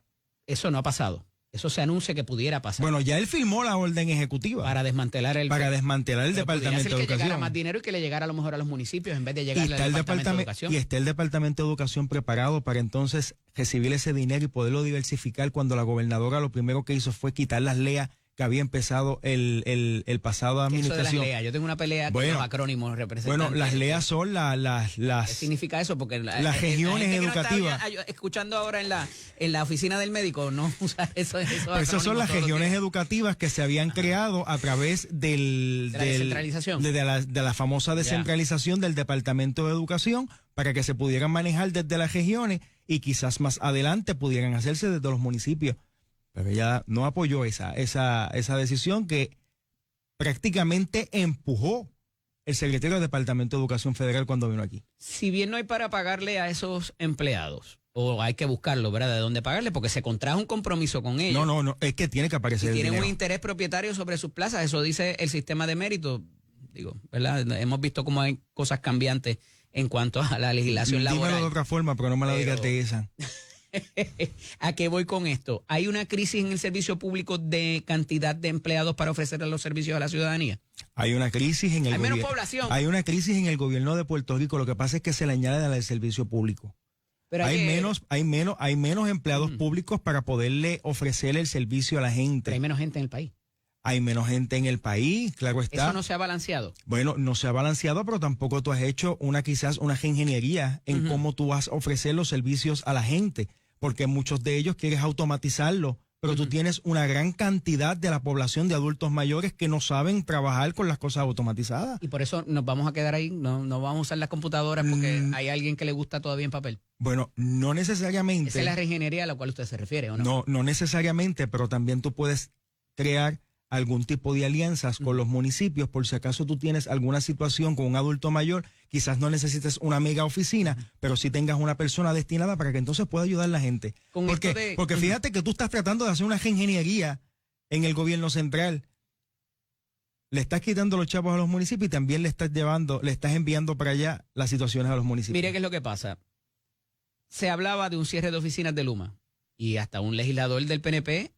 Eso no ha pasado. Eso se anuncia que pudiera pasar. Bueno, ya él firmó la orden ejecutiva. Para desmantelar el Departamento de Educación. Que llegara más dinero y que le llegara a lo mejor a los municipios en vez de llegarle al Departamento de Educación. Y está el Departamento de Educación preparado para entonces recibir ese dinero y poderlo diversificar cuando la gobernadora lo primero que hizo fue quitar las LEA que había empezado el pasado administración. Eso de las LEA, yo tengo una pelea con los acrónimos representantes. Bueno, las LEA son las ¿qué significa eso? Porque las regiones educativas. Escuchando ahora en la oficina del médico, no usar eso. Esas son las regiones educativas que se habían creado a través de la descentralización. De la famosa descentralización del Departamento de Educación para que se pudieran manejar desde las regiones y quizás más adelante pudieran hacerse desde los municipios. Pero ella no apoyó esa decisión que prácticamente empujó el secretario del Departamento de Educación Federal cuando vino aquí. Si bien no hay para pagarle a esos empleados, o hay que buscarlo, ¿verdad? De dónde pagarle, porque se contrajo un compromiso con ellos. No, es que tiene que aparecer el dinero. Tienen un interés propietario sobre sus plazas, eso dice el sistema de mérito. Digo, ¿verdad? Hemos visto cómo hay cosas cambiantes en cuanto a la legislación laboral. Dímelo de otra forma, pero no me la digas de esa. ¿A qué voy con esto? ¿Hay una crisis en el servicio público de cantidad de empleados para ofrecerle los servicios a la ciudadanía? Hay una crisis en el Hay menos población. Hay una crisis en el gobierno de Puerto Rico. Lo que pasa es que se le añade a la del servicio público. Pero hay menos empleados públicos para poderle ofrecer el servicio a la gente. Pero hay menos gente en el país. hay menos gente en el país, claro está. ¿Eso no se ha balanceado? Bueno, no se ha balanceado, pero tampoco tú has hecho quizás una ingeniería en cómo tú vas a ofrecer los servicios a la gente, porque muchos de ellos quieres automatizarlo, pero tú tienes una gran cantidad de la población de adultos mayores que no saben trabajar con las cosas automatizadas. Y por eso nos vamos a quedar ahí, no vamos a usar las computadoras porque hay alguien que le gusta todavía en papel. Bueno, no necesariamente. Esa es la reingeniería a la cual usted se refiere, ¿o no? No necesariamente, pero también tú puedes crear algún tipo de alianzas con los municipios por si acaso tú tienes alguna situación con un adulto mayor, quizás no necesites una mega oficina, pero sí tengas una persona destinada para que entonces pueda ayudar a la gente. Porque fíjate que tú estás tratando de hacer una ingeniería en el gobierno central. Le estás quitando los chavos a los municipios y también le estás enviando para allá las situaciones a los municipios. Mire qué es lo que pasa. Se hablaba de un cierre de oficinas de Luma y hasta un legislador del PNP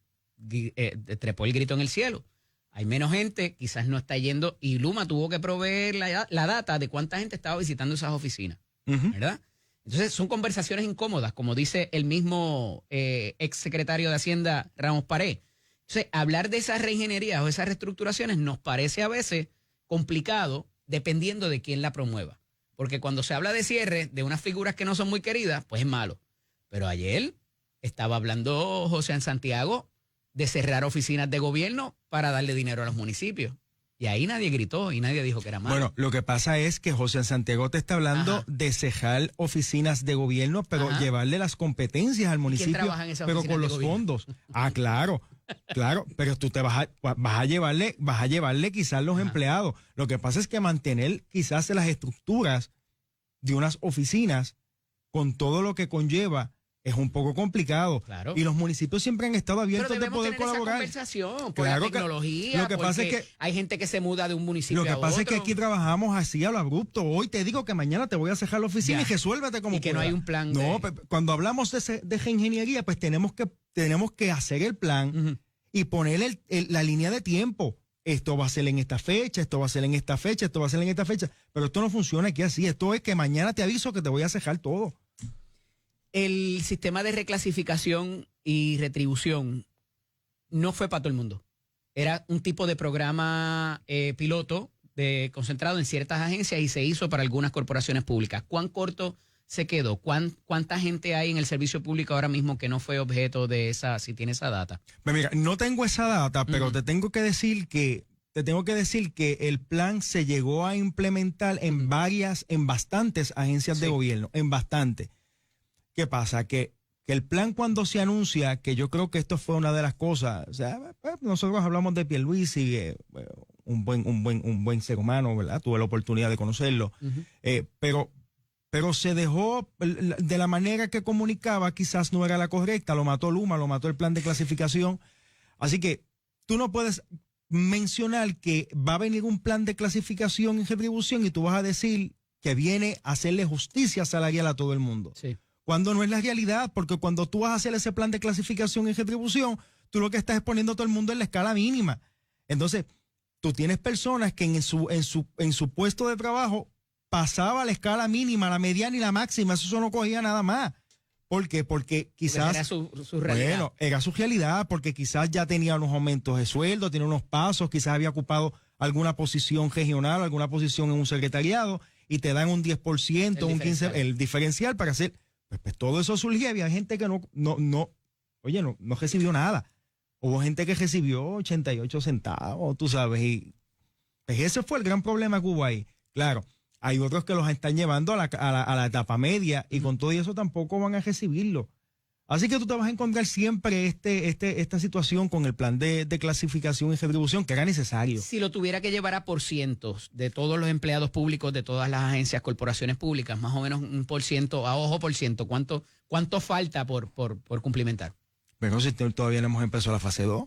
trepó el grito en el cielo. Hay menos gente, quizás no está yendo, y Luma tuvo que proveer la data de cuánta gente estaba visitando esas oficinas, ¿verdad? Entonces son conversaciones incómodas, como dice el mismo ex secretario de Hacienda, Ramos Pared. Entonces, hablar de esas reingenierías o esas reestructuraciones nos parece a veces complicado dependiendo de quién la promueva. Porque cuando se habla de cierre de unas figuras que no son muy queridas, pues es malo. Pero ayer estaba hablando José en Santiago de cerrar oficinas de gobierno para darle dinero a los municipios. Y ahí nadie gritó y nadie dijo que era malo. Bueno, lo que pasa es que José en Santiago te está hablando de cejar oficinas de gobierno, pero llevarle las competencias al municipio, pero con los fondos. Ah, claro, pero tú te vas a llevarle quizás los empleados. Lo que pasa es que mantener quizás las estructuras de unas oficinas con todo lo que conlleva es un poco complicado. Claro. Y los municipios siempre han estado abiertos de poder colaborar. Esa conversación por la tecnología, lo que pasa es que hay gente que se muda de un municipio a otro. Lo que pasa es que aquí trabajamos así a lo abrupto. Hoy te digo que mañana te voy a cejar la oficina y resuélvete como y que pueda. No hay un plan. No, cuando hablamos de ingeniería, pues tenemos que hacer el plan y poner la línea de tiempo. Esto va a ser en esta fecha, esto va a ser en esta fecha, esto va a ser en esta fecha. Pero esto no funciona aquí así. Esto es que mañana te aviso que te voy a cejar todo. El sistema de reclasificación y retribución no fue para todo el mundo. Era un tipo de programa piloto concentrado en ciertas agencias y se hizo para algunas corporaciones públicas. ¿Cuán corto se quedó? ¿Cuánta gente hay en el servicio público ahora mismo que no fue objeto de esa, si tiene esa data? Pues mira, no tengo esa data, pero te tengo que decir que el plan se llegó a implementar en bastantes agencias de gobierno, en bastantes. ¿Qué pasa? Que el plan cuando se anuncia, que yo creo que esto fue una de las cosas, o sea, nosotros hablamos de Pierluisi, un buen ser humano, ¿verdad? Tuve la oportunidad de conocerlo, pero se dejó, de la manera que comunicaba quizás no era la correcta, lo mató Luma, lo mató el plan de clasificación, así que tú no puedes mencionar que va a venir un plan de clasificación y retribución y tú vas a decir que viene a hacerle justicia salarial a todo el mundo. Sí. Cuando no es la realidad, porque cuando tú vas a hacer ese plan de clasificación y retribución, tú lo que estás es poniendo a todo el mundo en la escala mínima. Entonces, tú tienes personas que en su puesto de trabajo pasaba la escala mínima, la mediana y la máxima, eso no cogía nada más. ¿Por qué? Porque quizás... Era su realidad. Bueno, era su realidad, porque quizás ya tenía unos aumentos de sueldo, tenía unos pasos, quizás había ocupado alguna posición regional, alguna posición en un secretariado, y te dan un 10%, un 15%, el diferencial para hacer... Pues todo eso surgía, había gente que no recibió nada. Hubo gente que recibió 88 centavos, tú sabes, y pues ese fue el gran problema que hubo ahí. Claro, hay otros que los están llevando a la etapa media y con todo eso tampoco van a recibirlo. Así que tú te vas a encontrar siempre esta situación con el plan de clasificación y retribución que era necesario. Si lo tuviera que llevar a porcientos de todos los empleados públicos de todas las agencias, corporaciones públicas, más o menos un % a ojo por ciento, ¿cuánto falta por cumplimentar? Pero si todavía no hemos empezado la fase 2.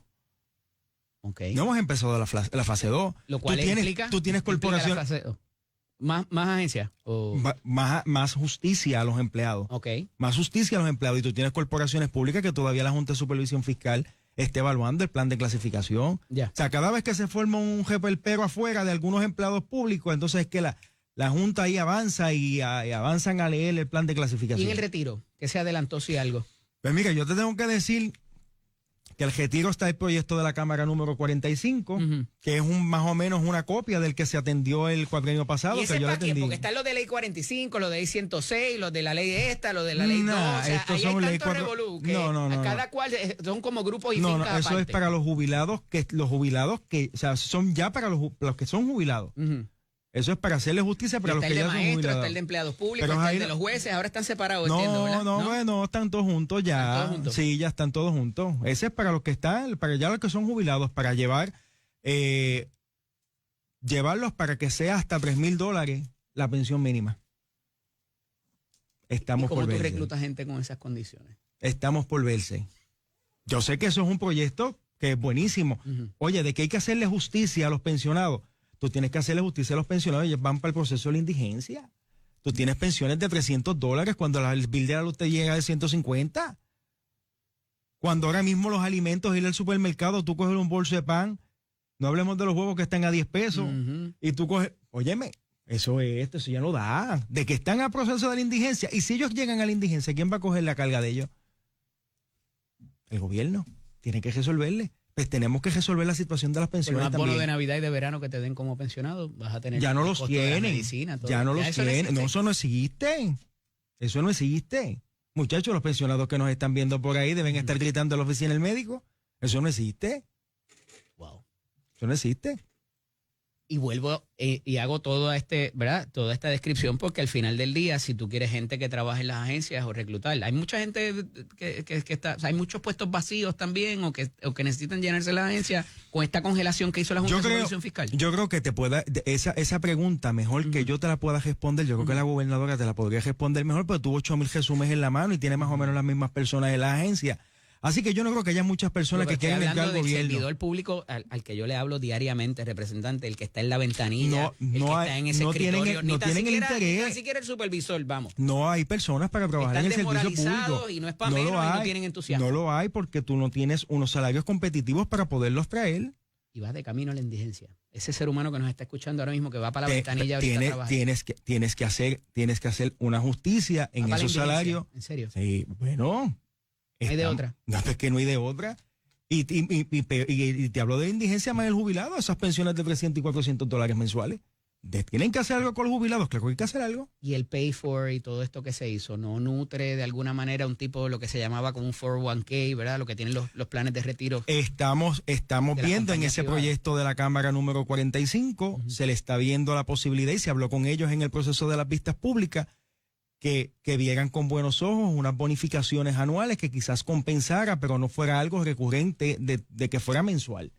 Okay. No hemos empezado la fase 2. Lo cual tú tienes corporaciones. ¿Más agencias? Más justicia a los empleados. Okay. Más justicia a los empleados. Y tú tienes corporaciones públicas que todavía la Junta de Supervisión Fiscal esté evaluando el plan de clasificación. Ya. O sea, cada vez que se forma un repelpero afuera de algunos empleados públicos, entonces es que la Junta ahí avanza y avanzan a leer el plan de clasificación. ¿Y en el retiro? ¿Qué se adelantó si algo? Pues mira, yo te tengo que decir que el retiro está el proyecto de la Cámara número 45, que es más o menos una copia del que se atendió el cuatrienio pasado. ¿Y ese que yo le atendí. Porque está lo de ley 45, lo de ley 106, lo de la ley esta, lo de la ley 2. O sea, ahí hay tanto revolú que cada cual son como grupos y fincas aparte. Eso es para los jubilados que o sea, son ya para los que son jubilados. Eso es para hacerle justicia para los que ya son jubilados. Está el de empleados públicos, está el de los jueces, ahora están separados, entiendo, ¿verdad? No, están todos juntos ya. ¿Están todos juntos? Sí, ya están todos juntos. Ese es para los que están, para ya los que son jubilados, para llevarlos para que sea hasta $3,000 la pensión mínima. Estamos por verse. ¿Cómo tú reclutas gente con esas condiciones? Estamos por verse. Yo sé que eso es un proyecto que es buenísimo. Oye, de que hay que hacerle justicia a los pensionados. Tú tienes que hacerle justicia a los pensionados, ellos van para el proceso de la indigencia. Tú tienes pensiones de $300 cuando el bill de la luz te llega de 150. Cuando ahora mismo los alimentos, ir al supermercado, tú coges un bolso de pan, no hablemos de los huevos que están a 10 pesos, y tú coges, óyeme, eso ya no da. De que están a proceso de la indigencia, y si ellos llegan a la indigencia, ¿quién va a coger la carga de ellos? El gobierno. Tiene que resolverle. Pues tenemos que resolver la situación de las pensiones también. Por bono de Navidad y de verano que te den como pensionado, vas a tener ya no los tienen, medicina, ya no los tienen, no, eso no existe, eso no existe. Muchachos, los pensionados que nos están viendo por ahí deben estar gritando a la oficina del médico, eso no existe. Wow. Eso no existe. Y vuelvo y hago toda esta descripción porque al final del día, si tú quieres gente que trabaje en las agencias o reclutar, hay mucha gente que está, o sea, hay muchos puestos vacíos también o que necesitan llenarse las agencias con esta congelación que hizo la Junta de Supervisión Fiscal. Yo creo que te pueda, esa pregunta, mejor que yo te la pueda responder, yo creo que la gobernadora te la podría responder mejor, pero tuvo 8,000 resúmenes en la mano y tiene más o menos las mismas personas en la agencia. Así que yo no creo que haya muchas personas que quieran entrar al gobierno. El servidor público al que yo le hablo diariamente, representante, el que está en la ventanilla, el que está en ese escritorio, no tienen el interés. Ni tan siquiera el supervisor, vamos. No hay personas para trabajar en el servicio público. Y no es para menos y no tienen entusiasmo. No lo hay porque tú no tienes unos salarios competitivos para poderlos traer. Y vas de camino a la indigencia. Ese ser humano que nos está escuchando ahora mismo, que va para la ventanilla ahorita a trabajar. Tienes que hacer una justicia en esos salarios. ¿En serio? Sí, bueno. ¿No hay de otra? No, es que no hay de otra. Y te hablo de indigencia más el jubilado, esas pensiones de $300 y $400 mensuales. Tienen que hacer algo con los jubilados, claro que hay que hacer algo. Y el pay for y todo esto que se hizo, ¿no nutre de alguna manera un tipo de lo que se llamaba como un 401k, ¿verdad? Lo que tienen los planes de retiro. Estamos viendo en ese proyecto de la Cámara número 45, se le está viendo la posibilidad y se habló con ellos en el proceso de las vistas públicas, que vieran con buenos ojos unas bonificaciones anuales que quizás compensara, pero no fuera algo recurrente de que fuera mensual.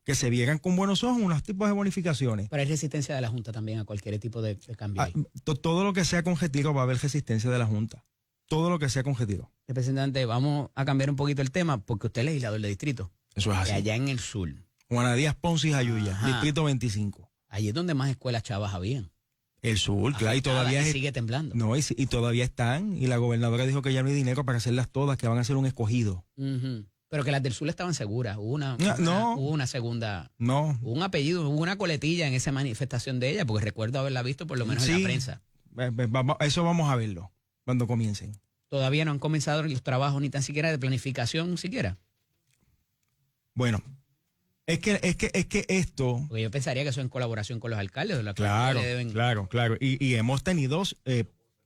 Que se vieran con buenos ojos unos tipos de bonificaciones. Pero hay resistencia de la Junta también a cualquier tipo de cambio. Todo lo que sea con retiro va a haber resistencia de la Junta. Todo lo que sea con retiro. Representante, vamos a cambiar un poquito el tema porque usted es legislador de distrito. Eso es así. Allá en el sur. Juana Díaz Ponce y Jayuya, distrito 25. Allí es donde más escuelas chavas habían. El sur, claro, y todavía sigue temblando. No, y todavía están, y la gobernadora dijo que ya no hay dinero para hacerlas todas, que van a ser un escogido. Pero que las del sur estaban seguras. Hubo una segunda. No. Hubo un apellido, hubo una coletilla en esa manifestación de ella, porque recuerdo haberla visto por lo menos en la prensa. Eso vamos a verlo cuando comiencen. Todavía no han comenzado los trabajos ni tan siquiera de planificación siquiera. Bueno. Es que esto... Porque yo pensaría que eso en colaboración con los alcaldes. De la claro. Y hemos tenido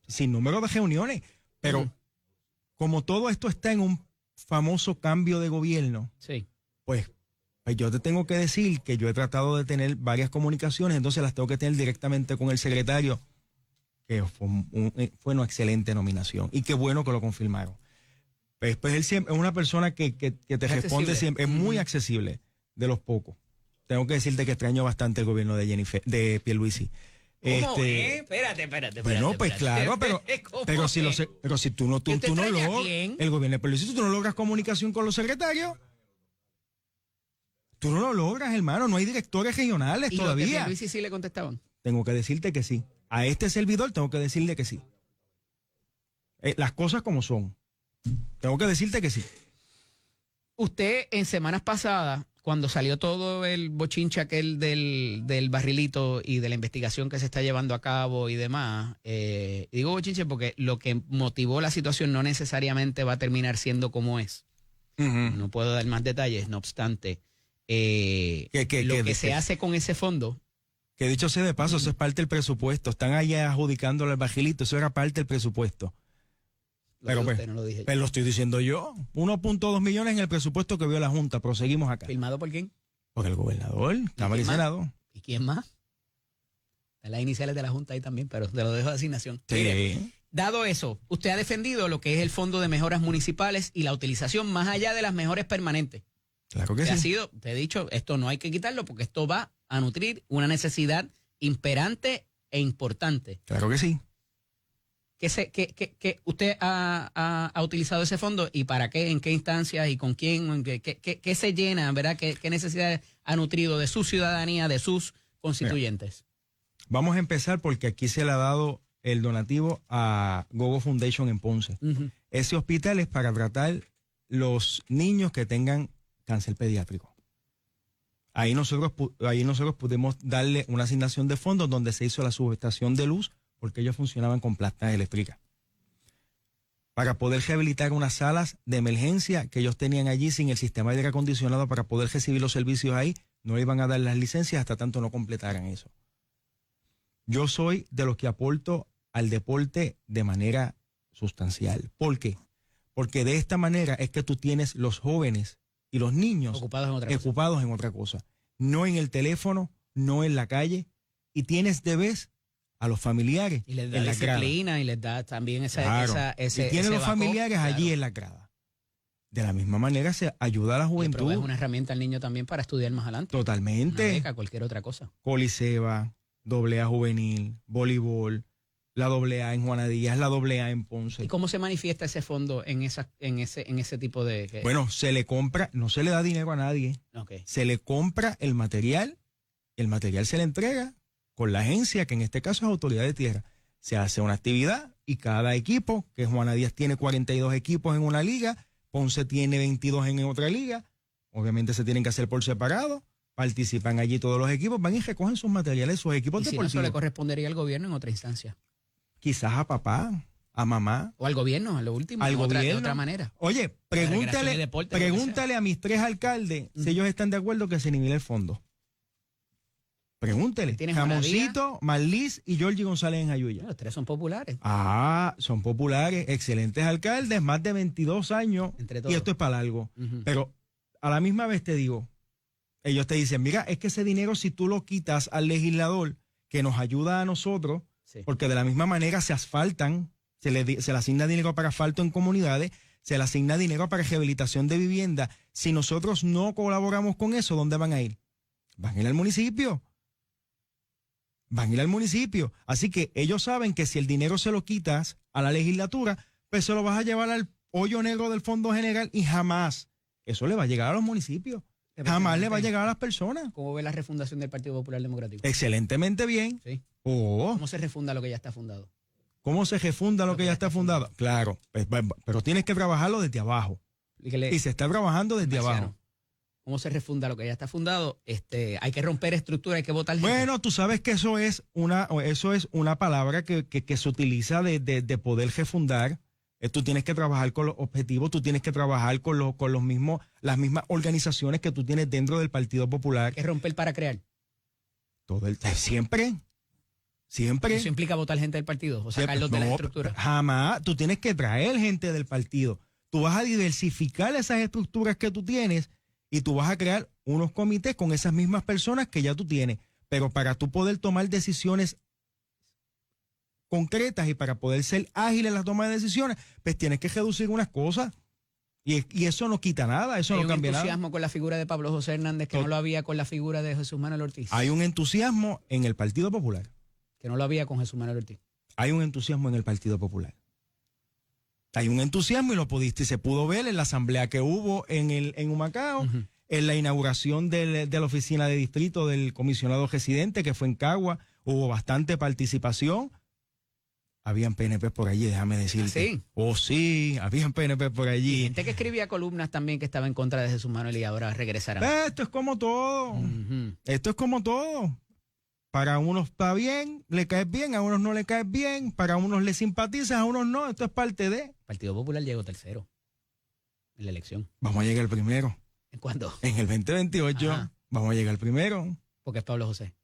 sin número de reuniones, pero como todo esto está en un famoso cambio de gobierno, pues yo te tengo que decir que yo he tratado de tener varias comunicaciones, entonces las tengo que tener directamente con el secretario, que fue una excelente nominación y qué bueno que lo confirmaron. Pues él siempre es una persona que te responde siempre, es muy accesible. De los pocos. Tengo que decirte que extraño bastante el gobierno de Pierluisi. ¿Cómo? Espérate. Bueno, pues claro, pero si tú no logras el gobierno de Pierluisi, tú no logras comunicación con los secretarios. Tú no lo logras, hermano. No hay directores regionales todavía. ¿Y los de Pierluisi sí le contestaban? Tengo que decirte que sí. A este servidor tengo que decirle que sí. Las cosas como son. Tengo que decirte que sí. Usted en semanas pasadas, cuando salió todo el bochinche aquel del barrilito y de la investigación que se está llevando a cabo y demás, digo bochinche porque lo que motivó la situación no necesariamente va a terminar siendo como es. No puedo dar más detalles, no obstante, lo que se hace con ese fondo... Que dicho sea de paso, eso es parte del presupuesto. Están ahí adjudicándolo al bajilito, eso era parte del presupuesto. Pero pues, no lo dije. Pero lo estoy diciendo yo. 1.2 millones en el presupuesto que vio la Junta. Proseguimos acá. ¿Firmado por quién? Por el gobernador, Cámara y Senado. ¿Y quién más? Están las iniciales de la Junta ahí también, pero te lo dejo de asignación. Sí. Mire, dado eso, usted ha defendido lo que es el Fondo de Mejoras Municipales y la utilización más allá de las mejores permanentes. Claro que sí. Te he dicho, esto no hay que quitarlo porque esto va a nutrir una necesidad imperante e importante. Claro que sí. Que usted ha utilizado ese fondo y para qué, en qué instancias y con quién, qué se llena, ¿verdad? ¿Qué necesidades ha nutrido de su ciudadanía, de sus constituyentes? Mira, vamos a empezar porque aquí se le ha dado el donativo a Gogo Foundation en Ponce. Ese hospital es para tratar los niños que tengan cáncer pediátrico. Ahí nosotros pudimos darle una asignación de fondos donde se hizo la subestación de luz porque ellos funcionaban con plantas eléctricas. Para poder rehabilitar unas salas de emergencia que ellos tenían allí sin el sistema de aire acondicionado para poder recibir los servicios ahí, no le iban a dar las licencias hasta tanto no completaran eso. Yo soy de los que aporto al deporte de manera sustancial. ¿Por qué? Porque de esta manera es que tú tienes los jóvenes y los niños ocupados en otra cosa. No en el teléfono, no en la calle. Y tienes de vez a los familiares y les da en disciplina y les da también ese y tienen los familiares allí en la grada. De la misma manera se ayuda a la juventud. Es una herramienta al niño también para estudiar más adelante. Totalmente. Una beca, cualquier otra cosa. Coliseba, AA juvenil, voleibol, la AA en Juana Díaz, la AA en Ponce. ¿Y cómo se manifiesta ese fondo en ese tipo de...? Bueno, se le compra, no se le da dinero a nadie. Okay. Se le compra el material se le entrega con la agencia, que en este caso es Autoridad de Tierra. Se hace una actividad y cada equipo, que Juana Díaz tiene 42 equipos en una liga, Ponce tiene 22 en otra liga, obviamente se tienen que hacer por separado, participan allí todos los equipos, van y recogen sus materiales, sus equipos deportivos. ¿Y si eso le correspondería al gobierno en otra instancia? Quizás a papá, a mamá. O al gobierno, a lo último, de otra manera. Oye, pregúntale a mis 3 alcaldes si ellos están de acuerdo que se elimine el fondo. Pregúntele. Jamoncito, Marlis y Georgie González en Jayuya. Los 3 son populares. Son populares, excelentes alcaldes, más de 22 años. Entre todos. Y esto es para largo. Pero a la misma vez te digo, ellos te dicen, mira, es que ese dinero si tú lo quitas al legislador que nos ayuda a nosotros, sí, porque de la misma manera se asfaltan, se le asigna dinero para asfalto en comunidades, se le asigna dinero para rehabilitación de vivienda. Si nosotros no colaboramos con eso, ¿dónde van a ir? Van a ir al municipio. Van a ir al municipio. Así que ellos saben que si el dinero se lo quitas a la legislatura, pues se lo vas a llevar al hoyo negro del Fondo General y jamás eso le va a llegar a los municipios. Jamás le va a llegar a las personas. ¿Cómo ve la refundación del Partido Popular Democrático? Excelentemente bien. Sí. ¿Cómo se refunda lo que ya está fundado? ¿Cómo se refunda lo que ya está fundado? Claro, pero tienes que trabajarlo desde abajo. Y se está trabajando desde abajo. ¿Cómo se refunda lo que ya está fundado? Hay que romper estructura, hay que votar gente. Bueno, tú sabes que eso es una palabra que se utiliza de poder refundar. Tú tienes que trabajar con los objetivos, tú tienes que trabajar con las mismas organizaciones que tú tienes dentro del Partido Popular. Hay que romper para crear. Siempre. ¿Eso implica votar gente del partido o sacarlos de la estructura? Jamás. Tú tienes que traer gente del partido. Tú vas a diversificar esas estructuras que tú tienes y tú vas a crear unos comités con esas mismas personas que ya tú tienes. Pero para tú poder tomar decisiones concretas y para poder ser ágil en la toma de decisiones, pues tienes que reducir unas cosas. Y eso no quita nada, eso no cambia nada. Hay un entusiasmo con la figura de Pablo José Hernández que no lo había con la figura de Jesús Manuel Ortiz. Hay un entusiasmo en el Partido Popular. Que no lo había con Jesús Manuel Ortiz. Hay un entusiasmo en el Partido Popular. Hay un entusiasmo y se pudo ver en la asamblea que hubo en Humacao, en la inauguración de la oficina de distrito del comisionado residente que fue en Cagua, hubo bastante participación. Habían PNP por allí, déjame decirte. ¿Sí? Sí, habían PNP por allí. Y gente que escribía columnas también que estaba en contra de Jesús Manuel y ahora regresarán. Esto es como todo. Esto es como todo. Para unos está bien, le caes bien, a unos no le caes bien, para unos le simpatizas, a unos no, esto es parte de... El Partido Popular llegó tercero. en la elección. Vamos a llegar primero. ¿En cuándo? En el 2028 Ajá. vamos a llegar primero. Porque es Pablo José.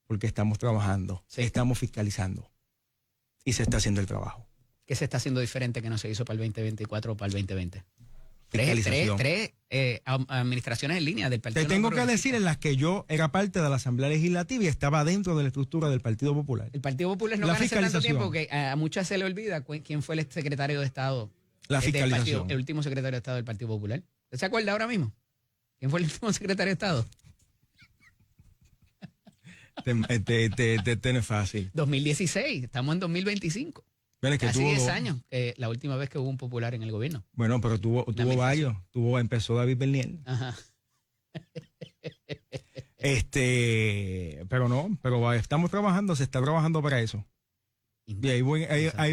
Porque estamos trabajando, Sí. estamos fiscalizando y se está haciendo el trabajo. ¿Qué se está haciendo diferente que no se hizo para el 2024 o para el 2020? Fiscalización. Tres administraciones en línea del Partido Te tengo que Progresista. decir en las que yo era parte de la Asamblea Legislativa y estaba dentro de la estructura del Partido Popular. El Partido Popular no La gana hace tanto fiscalización. tiempo que a muchas se le olvida quién fue el secretario de Estado. La del fiscalización. partido, el último secretario de Estado del Partido Popular. ¿Usted se acuerda ahora mismo? ¿Quién fue el último secretario de Estado? Este no es fácil. 2016, estamos en 2025. Pero es que Casi tuvo 10 dos. años, la última vez que hubo un popular en el gobierno. Bueno, pero tuvo varios. Empezó David Bernier. Ajá. Pero estamos trabajando, se está trabajando para eso. Y ahí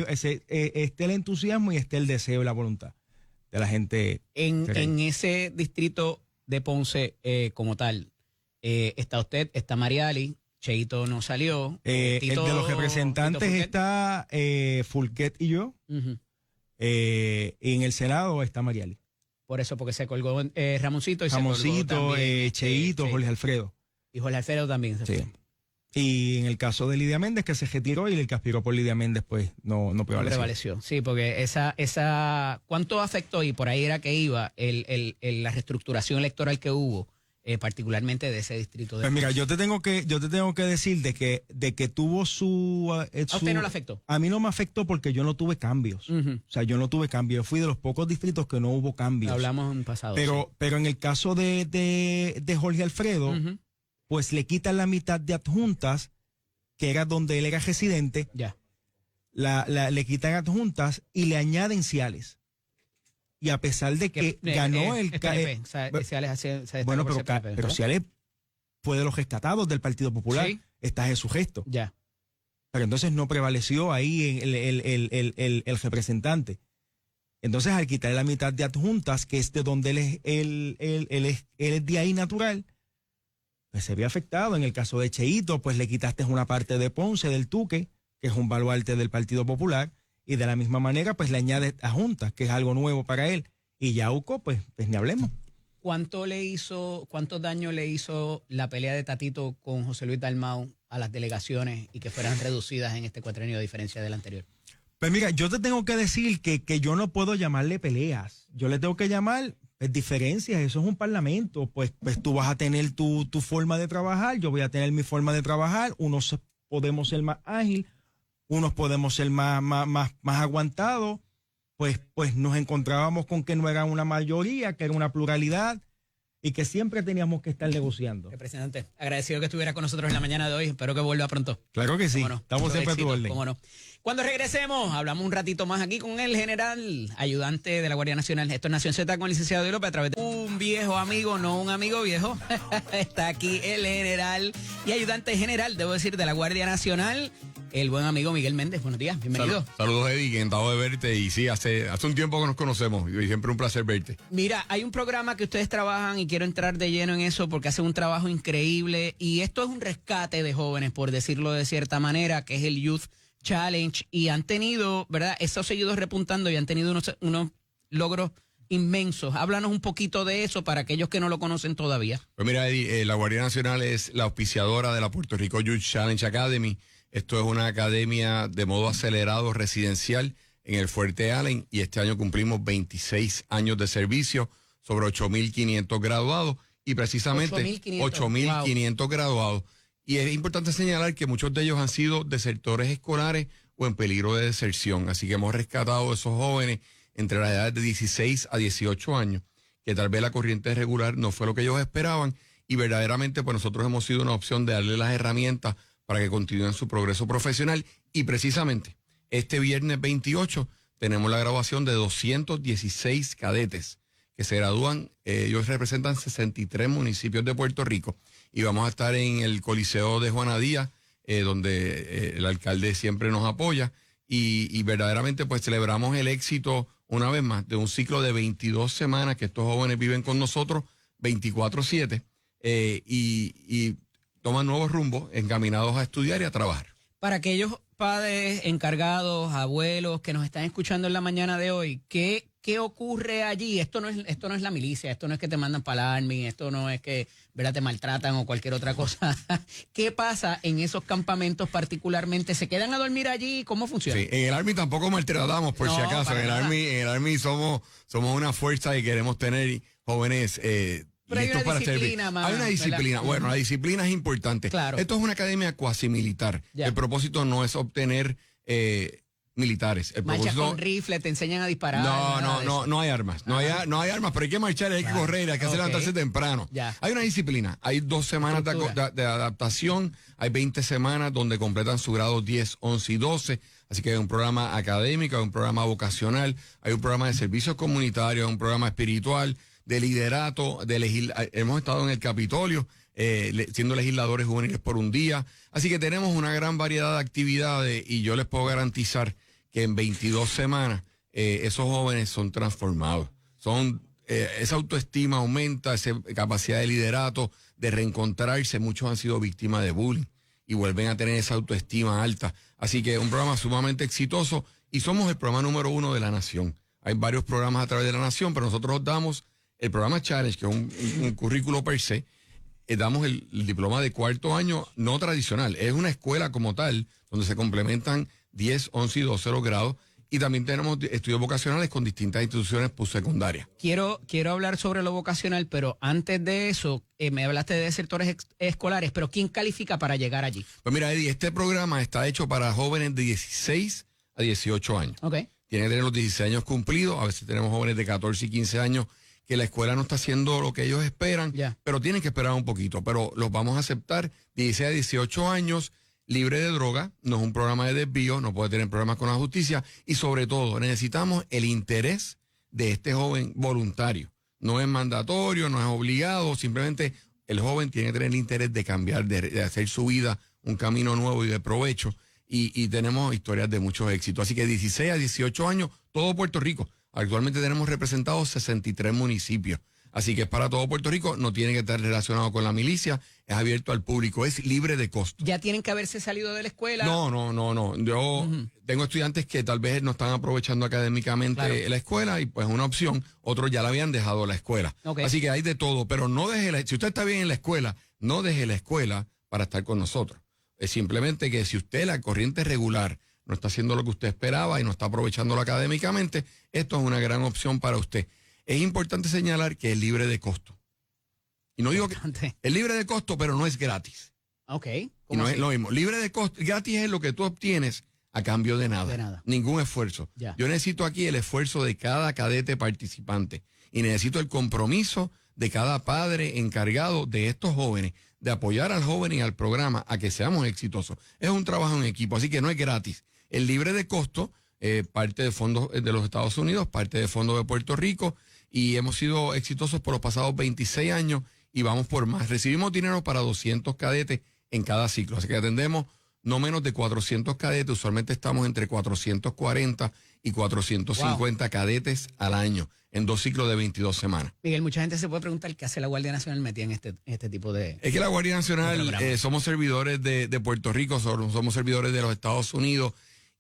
está el entusiasmo y está el deseo y la voluntad de la gente. En ese distrito de Ponce como tal, está usted, está Mariali, Cheito no salió. El de los representantes Tito está Fulquet y yo. Ujú. Y en el Senado está Mariali. Por eso, porque se colgó Ramoncito y se colgó Ramoncito, también, Cheito, Jorge Alfredo. Y Jorge Alfredo también se Sí. fue. Y en el caso de Lidia Méndez, que se retiró y el que aspiró por Lidia Méndez, pues no prevaleció. Sí, porque esa ¿cuánto afectó? Y por ahí era que iba la reestructuración electoral que hubo, particularmente de ese distrito. Pues mira, yo te tengo que decir de que tuvo su... ¿A usted no le afectó? A mí no me afectó porque yo no tuve cambios. Ujú. O sea, yo no tuve cambios. Yo fui de los pocos distritos que no hubo cambios. Hablamos en pasado. Pero en el caso de Jorge Alfredo, sí. Ujú. pues le quitan la mitad de adjuntas, que era donde él era residente, Ya. le quitan adjuntas y le añaden ciales. Y a pesar de que ganó el... PNP, o sea, Ciales se destacó bueno, por ser PNP, pero ¿verdad? Ciales fue de los rescatados del Partido Popular. Sí. Está Jesús Gesto. Ya. Pero entonces no prevaleció ahí el representante. Entonces, al quitarle la mitad de adjuntas, que es de donde él es de ahí natural, pues se ve afectado. En el caso de Cheito, pues le quitaste una parte de Ponce, del Tuque, que es un baluarte del Partido Popular, y de la misma manera, pues le añades adjuntas, que es algo nuevo para él. Y Yauco, pues ni hablemos. ¿Cuánto daño le hizo la pelea de Tatito con José Luis Dalmau a las delegaciones y que fueran reducidas en este cuatrenio a diferencia del anterior? Pues mira, yo te tengo que decir que yo no puedo llamarle peleas. Yo le tengo que llamar diferencias. Eso es un parlamento. Pues tú vas a tener tu forma de trabajar, yo voy a tener mi forma de trabajar. Unos podemos ser más ágil, unos podemos ser más aguantados. Pues nos encontrábamos con que no era una mayoría, que era una pluralidad y que siempre teníamos que estar negociando. Representante, agradecido que estuviera con nosotros en la mañana de hoy. Espero que vuelva pronto. Claro que sí. ¿Cómo no? Estamos siempre a tu orden. ¿Cómo no? Cuando regresemos, hablamos un ratito más aquí con el general ayudante de la Guardia Nacional. Esto es Nación Z con el licenciado López a través de un viejo amigo, no un amigo viejo. Está aquí el general y ayudante general, debo decir, de la Guardia Nacional, el buen amigo Miguel Méndez. Buenos días, bienvenido. Saludos, Eddie, encantado de verte. Y sí, hace un tiempo que nos conocemos y siempre un placer verte. Mira, hay un programa que ustedes trabajan y quiero entrar de lleno en eso porque hacen un trabajo increíble y esto es un rescate de jóvenes, por decirlo de cierta manera, que es el Youth Challenge, y han tenido, ¿verdad? Eso ha seguido repuntando y han tenido unos logros inmensos. Háblanos un poquito de eso para aquellos que no lo conocen todavía. Pues mira, Eddie, la Guardia Nacional es la auspiciadora de la Puerto Rico Youth Challenge Academy. Esto es una academia de modo acelerado residencial en el Fuerte Allen y este año cumplimos 26 años de servicio, sobre 8.500 graduados y precisamente 8.500 graduados. Y es importante señalar que muchos de ellos han sido desertores escolares o en peligro de deserción. Así que hemos rescatado a esos jóvenes entre las edades de 16 a 18 años, que tal vez la corriente regular no fue lo que ellos esperaban y verdaderamente pues nosotros hemos sido una opción de darle las herramientas para que continúen su progreso profesional. Y precisamente este viernes 28 tenemos la graduación de 216 cadetes que se gradúan. Ellos representan 63 municipios de Puerto Rico y vamos a estar en el Coliseo de Juana Díaz, donde el alcalde siempre nos apoya y verdaderamente pues celebramos el éxito una vez más de un ciclo de 22 semanas que estos jóvenes viven con nosotros 24/7 y toman nuevos rumbos encaminados a estudiar y a trabajar. Para aquellos padres, encargados, abuelos que nos están escuchando en la mañana de hoy, ¿qué ocurre allí? Esto no es la milicia, esto no es que te mandan para el Army, esto no es que, ¿verdad?, te maltratan o cualquier otra cosa. ¿Qué pasa en esos campamentos particularmente? ¿Se quedan a dormir allí? ¿Cómo funciona? Sí, en el Army tampoco maltratamos, por si acaso. En el Army somos una fuerza y queremos tener jóvenes pero hay una disciplina más. Hay una disciplina. ¿Verdad? Bueno, la disciplina es importante. Claro. Esto es una academia cuasi militar. Ya. El propósito no es obtener militares. El Marchas propósito... con rifle, te enseñan a disparar. No hay armas. No hay armas, pero hay que marchar, hay que correr, hay que levantarse temprano. Ya. Hay una disciplina. Hay 2 semanas de adaptación, hay 20 semanas donde completan su grado 10, 11 y 12. Así que hay un programa académico, hay un programa vocacional, hay un programa de servicios comunitarios, hay un programa espiritual, de liderato, hemos estado en el Capitolio siendo legisladores juveniles por un día. Así que tenemos una gran variedad de actividades y yo les puedo garantizar que en 22 semanas esos jóvenes son transformados. Esa autoestima aumenta, esa capacidad de liderato, de reencontrarse. Muchos han sido víctimas de bullying y vuelven a tener esa autoestima alta. Así que es un programa sumamente exitoso y somos el programa número 1 de la nación. Hay varios programas a través de la nación, pero nosotros damos el programa Challenge, que es un currículo per se. Damos el diploma de 4º año no tradicional. Es una escuela como tal, donde se complementan 10, 11 y 12 los grados. Y también tenemos estudios vocacionales con distintas instituciones postsecundarias. Quiero hablar sobre lo vocacional, pero antes de eso, me hablaste de sectores escolares, pero ¿quién califica para llegar allí? Pues mira, Eddie, este programa está hecho para jóvenes de 16 a 18 años. Okay. Tienen que tener los 16 años cumplidos. A veces tenemos jóvenes de 14 y 15 años que la escuela no está haciendo lo que ellos esperan, pero tienen que esperar un poquito. Pero los vamos a aceptar 16 a 18 años, libre de droga, no es un programa de desvío, no puede tener problemas con la justicia y sobre todo necesitamos el interés de este joven voluntario. No es mandatorio, no es obligado, simplemente el joven tiene que tener el interés de cambiar, de hacer su vida un camino nuevo y de provecho y tenemos historias de muchos éxitos. Así que 16 a 18 años, todo Puerto Rico. Actualmente tenemos representados 63 municipios. Así que es para todo Puerto Rico, no tiene que estar relacionado con la milicia, es abierto al público, es libre de costo. ¿Ya tienen que haberse salido de la escuela? No. Yo tengo estudiantes que tal vez no están aprovechando académicamente la escuela y pues es una opción. Otros ya la habían dejado la escuela. Okay. Así que hay de todo, pero no deje si usted está bien en la escuela, no deje la escuela para estar con nosotros. Es simplemente que si usted la corriente regular no está haciendo lo que usted esperaba y no está aprovechándolo académicamente, esto es una gran opción para usted. Es importante señalar que es libre de costo. Y no digo que es libre de costo, pero no es gratis. Ok. Y no es lo mismo. Libre de costo, gratis es lo que tú obtienes a cambio de nada. De nada. Ningún esfuerzo. Ya. Yo necesito aquí el esfuerzo de cada cadete participante y necesito el compromiso de cada padre encargado de estos jóvenes, de apoyar al joven y al programa a que seamos exitosos. Es un trabajo en equipo, así que no es gratis. Es libre de costo, parte de fondos de los Estados Unidos, parte de fondos de Puerto Rico, y hemos sido exitosos por los pasados 26 años y vamos por más. Recibimos dinero para 200 cadetes en cada ciclo, así que atendemos no menos de 400 cadetes, usualmente estamos entre 440 y 450 cadetes al año, en 2 ciclos de 22 semanas. Miguel, mucha gente se puede preguntar qué hace la Guardia Nacional metida en este tipo de... Es que la Guardia Nacional, somos servidores de Puerto Rico, somos servidores de los Estados Unidos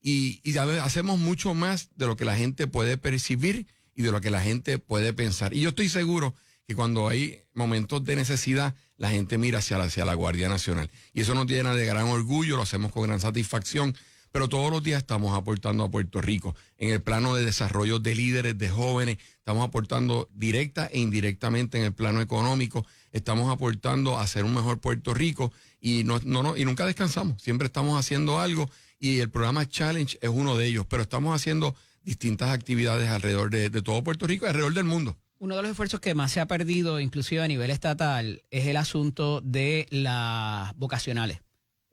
y hacemos mucho más de lo que la gente puede percibir y de lo que la gente puede pensar. Y yo estoy seguro que cuando hay momentos de necesidad, la gente mira hacia la Guardia Nacional. Y eso nos llena de gran orgullo, lo hacemos con gran satisfacción, pero todos los días estamos aportando a Puerto Rico. En el plano de desarrollo de líderes, de jóvenes, estamos aportando directa e indirectamente en el plano económico, estamos aportando a hacer un mejor Puerto Rico y nunca descansamos, siempre estamos haciendo algo y el programa Challenge es uno de ellos, pero estamos haciendo distintas actividades alrededor de todo Puerto Rico y alrededor del mundo. Uno de los esfuerzos que más se ha perdido, inclusive a nivel estatal, es el asunto de las vocacionales,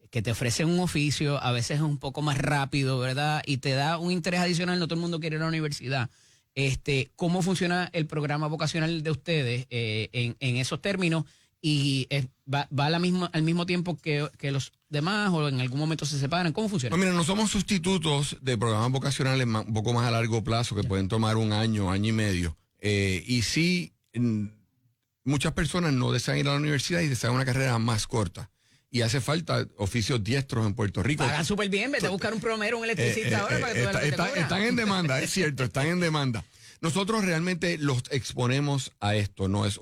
que te ofrecen un oficio, a veces es un poco más rápido, ¿verdad? Y te da un interés adicional, no todo el mundo quiere ir a la universidad. ¿Cómo funciona el programa vocacional de ustedes en esos términos? ¿Y va al mismo tiempo que los demás o en algún momento se separan? ¿Cómo funciona? No, mira, no somos sustitutos de programas vocacionales un poco más a largo plazo que pueden tomar un año, año y medio. Y sí, muchas personas no desean ir a la universidad y desean una carrera más corta. y hace falta oficios diestros en Puerto Rico. Pagan súper bien, vete a buscar un plomero, un electricista ahora para que tú veas lo que te cobran. Están en demanda, es cierto, están en demanda. Nosotros realmente los exponemos a esto, no es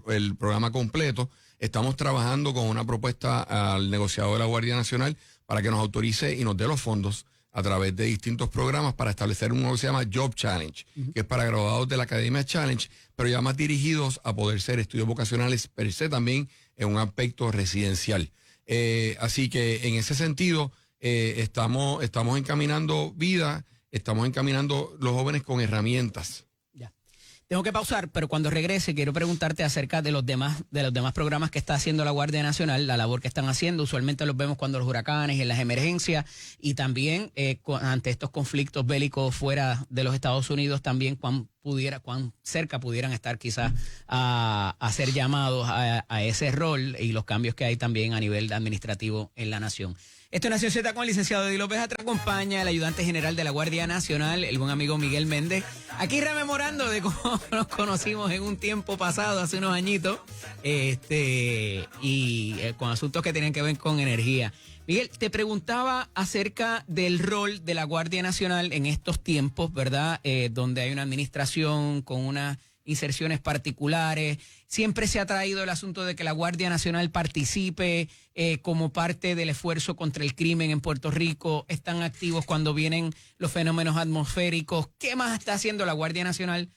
el programa completo. Estamos trabajando con una propuesta al negociador de la Guardia Nacional para que nos autorice y nos dé los fondos a través de distintos programas para establecer uno que se llama Job Challenge, que es para graduados de la Academia Challenge, pero ya más dirigidos a poder ser estudios vocacionales per se también en un aspecto residencial. Así que en ese sentido estamos encaminando vida, estamos encaminando los jóvenes con herramientas. Tengo que pausar, pero cuando regrese quiero preguntarte acerca de los demás programas que está haciendo la Guardia Nacional, la labor que están haciendo. Usualmente los vemos cuando los huracanes y en las emergencias, y también ante estos conflictos bélicos fuera de los Estados Unidos, también cuán cerca pudieran estar quizás a ser llamados a ese rol y los cambios que hay también a nivel administrativo en la nación. Esto es Nación Z con el licenciado Eddie López. Atrás acompaña el ayudante general de la Guardia Nacional, el buen amigo Miguel Méndez. Aquí rememorando de cómo nos conocimos en un tiempo pasado, hace unos añitos, con asuntos que tienen que ver con energía. Miguel, te preguntaba acerca del rol de la Guardia Nacional en estos tiempos, ¿verdad? Donde hay una administración con unas inserciones particulares. Siempre se ha traído el asunto de que la Guardia Nacional participe como parte del esfuerzo contra el crimen en Puerto Rico. Están activos cuando vienen los fenómenos atmosféricos. ¿Qué más está haciendo la Guardia Nacional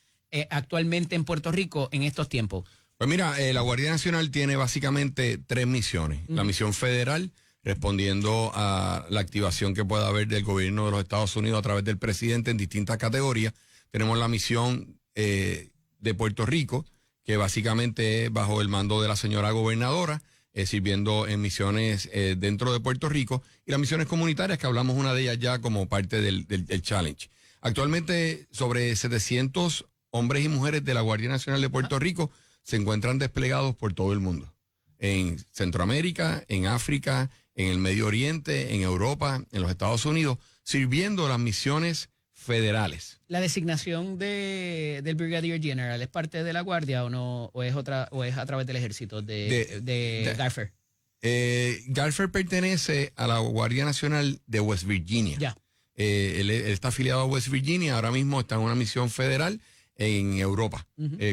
actualmente en Puerto Rico en estos tiempos? Pues mira, la Guardia Nacional tiene básicamente 3 misiones. La misión federal, respondiendo a la activación que pueda haber del gobierno de los Estados Unidos a través del presidente en distintas categorías. Tenemos la misión de Puerto Rico, que básicamente es bajo el mando de la señora gobernadora, sirviendo en misiones dentro de Puerto Rico, y las misiones comunitarias, que hablamos una de ellas ya como parte del challenge. Actualmente, sobre 700 hombres y mujeres de la Guardia Nacional de Puerto Rico se encuentran desplegados por todo el mundo. En Centroamérica, en África, en el Medio Oriente, en Europa, en los Estados Unidos, sirviendo las misiones federales. ¿La designación del Brigadier General es parte de la Guardia o no, o es a través del ejército de Garfer? Garfer pertenece a la Guardia Nacional de West Virginia. Ya. Él está afiliado a West Virginia, ahora mismo está en una misión federal en Europa,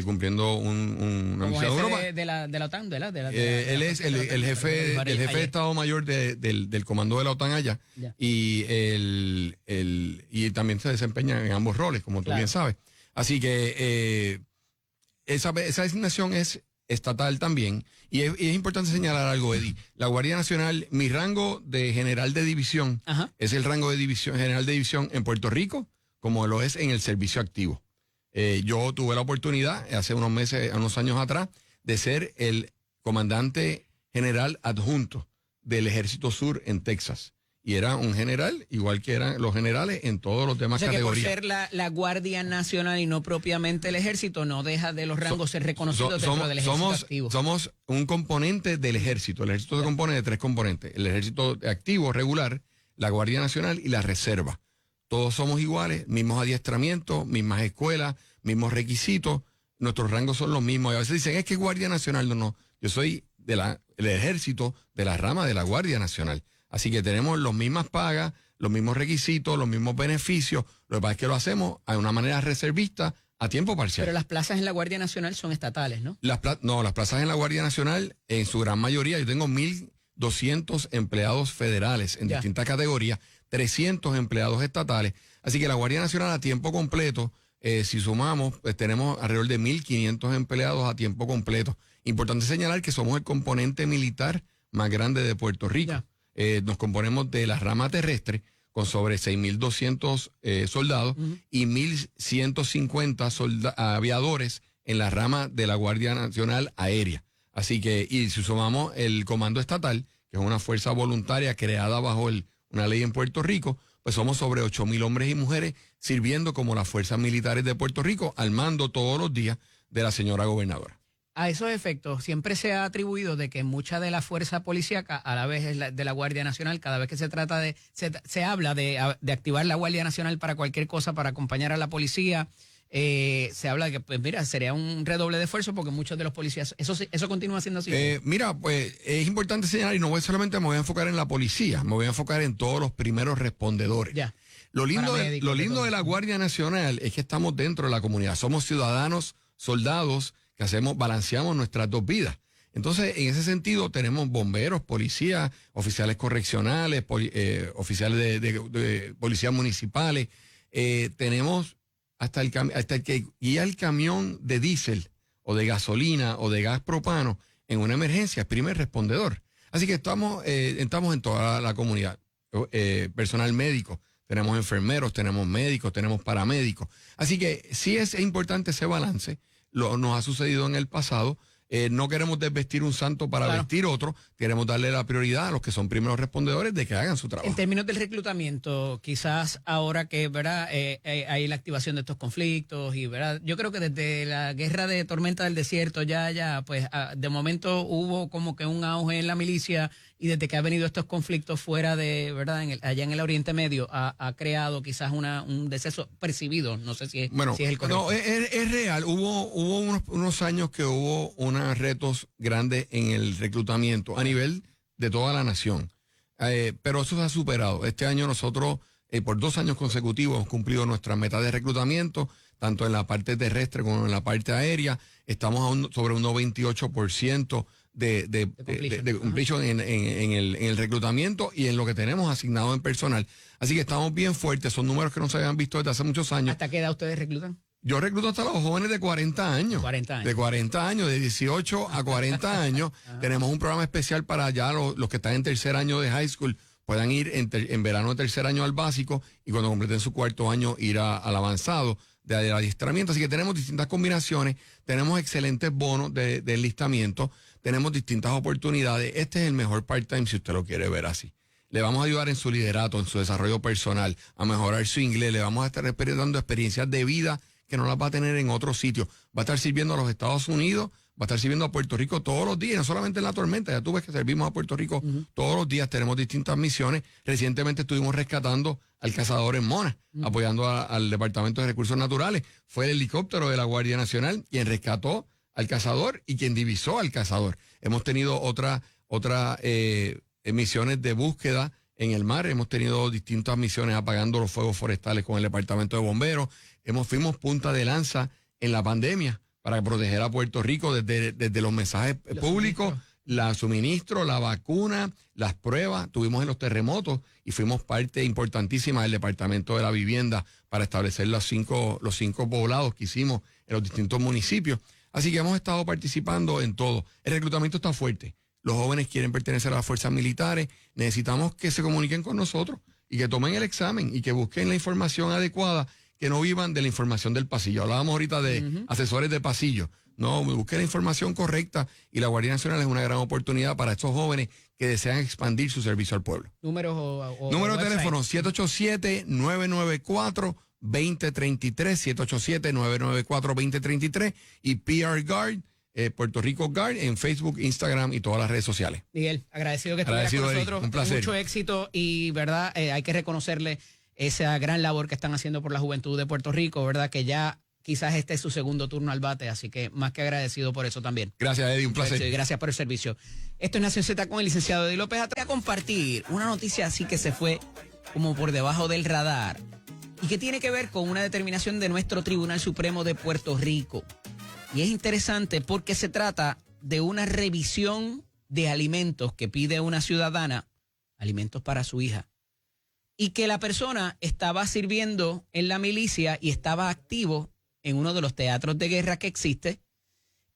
cumpliendo una misión en Europa. De la OTAN, ¿verdad? Él es el jefe de Estado Mayor del comando de la OTAN allá. Yeah. Y también se desempeña en ambos roles, como tú bien sabes. Así que esa designación es estatal también. Y es importante señalar algo, Eddie. La Guardia Nacional, mi rango de general de división es el rango de general de división en Puerto Rico, como lo es en el servicio activo. Yo tuve la oportunidad hace unos años atrás, de ser el comandante general adjunto del Ejército Sur en Texas. Y era un general, igual que eran los generales en todos los demás categorías. Que por ser la Guardia Nacional y no propiamente el Ejército, no deja de los rangos ser reconocidos dentro del Ejército Activo. Somos un componente del Ejército. El Ejército se compone de 3 componentes. El Ejército Activo, regular, la Guardia Nacional y la Reserva. Todos somos iguales, mismos adiestramientos, mismas escuelas, mismos requisitos. Nuestros rangos son los mismos. Y a veces dicen, es que Guardia Nacional. No. Yo soy del Ejército, de la rama de la Guardia Nacional. Así que tenemos las mismas pagas, los mismos requisitos, los mismos beneficios. Lo que pasa es que lo hacemos de una manera reservista a tiempo parcial. Pero las plazas en la Guardia Nacional son estatales, ¿no? Las plazas en la Guardia Nacional, en su gran mayoría, yo tengo 1,200 empleados federales en distintas categorías, 300 empleados estatales. Así que la Guardia Nacional a tiempo completo, si sumamos, pues tenemos alrededor de 1,500 empleados a tiempo completo. Importante señalar que somos el componente militar más grande de Puerto Rico. Nos componemos de la rama terrestre con sobre 6,200 soldados y 1,150 aviadores en la rama de la Guardia Nacional Aérea. Así que, y si sumamos el Comando Estatal, que es una fuerza voluntaria creada bajo una ley en Puerto Rico, pues somos sobre 8,000 hombres y mujeres sirviendo como las fuerzas militares de Puerto Rico, al mando todos los días de la señora gobernadora. A esos efectos, siempre se ha atribuido de que mucha de la fuerza policíaca, a la vez de la Guardia Nacional, cada vez que se trata se habla de activar la Guardia Nacional para cualquier cosa, para acompañar a la policía, se habla de que, pues mira, sería un redoble de esfuerzo porque muchos de los policías, eso continúa siendo así. Mira, pues es importante señalar, y no voy solamente me voy a enfocar en la policía, me voy a enfocar en todos los primeros respondedores. Ya. Lo lindo de la Guardia Nacional es que estamos dentro de la comunidad, somos ciudadanos, soldados que balanceamos nuestras dos vidas. Entonces, en ese sentido, tenemos bomberos, policías, oficiales correccionales, oficiales de policías municipales, tenemos hasta el que guía el camión de diésel o de gasolina o de gas propano en una emergencia, primer respondedor. Así que estamos en toda la comunidad. Personal médico, tenemos enfermeros, tenemos médicos, tenemos paramédicos. Así que sí es importante ese balance. Nos ha sucedido en el pasado. No queremos desvestir un santo para vestir otro, queremos darle la prioridad a los que son primeros respondedores de que hagan su trabajo. En términos del reclutamiento, quizás ahora que ¿verdad? Hay la activación de estos conflictos y ¿verdad? Yo creo que desde la guerra de Tormenta del Desierto pues de momento hubo como que un auge en la milicia y desde que ha venido estos conflictos fuera de, ¿verdad? Allá en el Oriente Medio ha creado quizás un deceso percibido, no sé si es el correcto. No, es real, hubo unos años que hubo unos retos grandes en el reclutamiento a nivel de toda la nación, pero eso se ha superado. Este año nosotros por 2 años consecutivos hemos cumplido nuestras metas de reclutamiento, tanto en la parte terrestre como en la parte aérea. Estamos sobre un 98% de completion en el reclutamiento y en lo que tenemos asignado en personal. Así que estamos bien fuertes, son números que no se habían visto desde hace muchos años. ¿Hasta qué edad ustedes reclutan? Yo recluto hasta los jóvenes de 40 años. 40 años. De 40 años, de 18 a 40 años. Tenemos un programa especial para ya los que están en tercer año de high school puedan ir en verano de tercer año al básico y cuando completen su 4º año ir al avanzado de adiestramiento. Así que tenemos distintas combinaciones, tenemos excelentes bonos de enlistamiento, tenemos distintas oportunidades. Este es el mejor part-time si usted lo quiere ver así. Le vamos a ayudar en su liderato, en su desarrollo personal, a mejorar su inglés, le vamos a estar dando experiencias de vida que no las va a tener en otro sitio. Va a estar sirviendo a los Estados Unidos, va a estar sirviendo a Puerto Rico todos los días, no solamente en la tormenta. Ya tú ves que servimos a Puerto Rico todos los días, tenemos distintas misiones. Recientemente estuvimos rescatando al cazador en Mona, apoyando al Departamento de Recursos Naturales. Fue el helicóptero de la Guardia Nacional quien rescató al cazador y quien divisó al cazador. Hemos tenido otras misiones de búsqueda en el mar, hemos tenido distintas misiones apagando los fuegos forestales con el Departamento de Bomberos. Fuimos punta de lanza en la pandemia para proteger a Puerto Rico desde los mensajes públicos, la suministro, la vacuna, las pruebas. Tuvimos en los terremotos y fuimos parte importantísima del Departamento de la Vivienda para establecer los cinco poblados que hicimos en los distintos municipios. Así que hemos estado participando en todo. El reclutamiento está fuerte. Los jóvenes quieren pertenecer a las fuerzas militares. Necesitamos que se comuniquen con nosotros y que tomen el examen y que busquen la información adecuada, que no vivan de la información del pasillo. Hablábamos ahorita de asesores de pasillo. No, busquen la información correcta y la Guardia Nacional es una gran oportunidad para estos jóvenes que desean expandir su servicio al pueblo. Número de teléfono 787-994-2033, 787-994-2033 y PR Guard, Puerto Rico Guard en Facebook, Instagram y todas las redes sociales. Miguel, agradecido que estuvieras con nosotros. Un placer. Mucho éxito y verdad hay que reconocerle esa gran labor que están haciendo por la juventud de Puerto Rico, verdad que ya quizás este es su segundo turno al bate, así que más que agradecido por eso también. Gracias, Eddie, un placer. Gracias por el servicio. Esto es Nación Z con el licenciado Eddie López. Voy a compartir una noticia así que se fue como por debajo del radar y que tiene que ver con una determinación de nuestro Tribunal Supremo de Puerto Rico. Y es interesante porque se trata de una revisión de alimentos que pide una ciudadana, alimentos para su hija, y que la persona estaba sirviendo en la milicia y estaba activo en uno de los teatros de guerra que existe,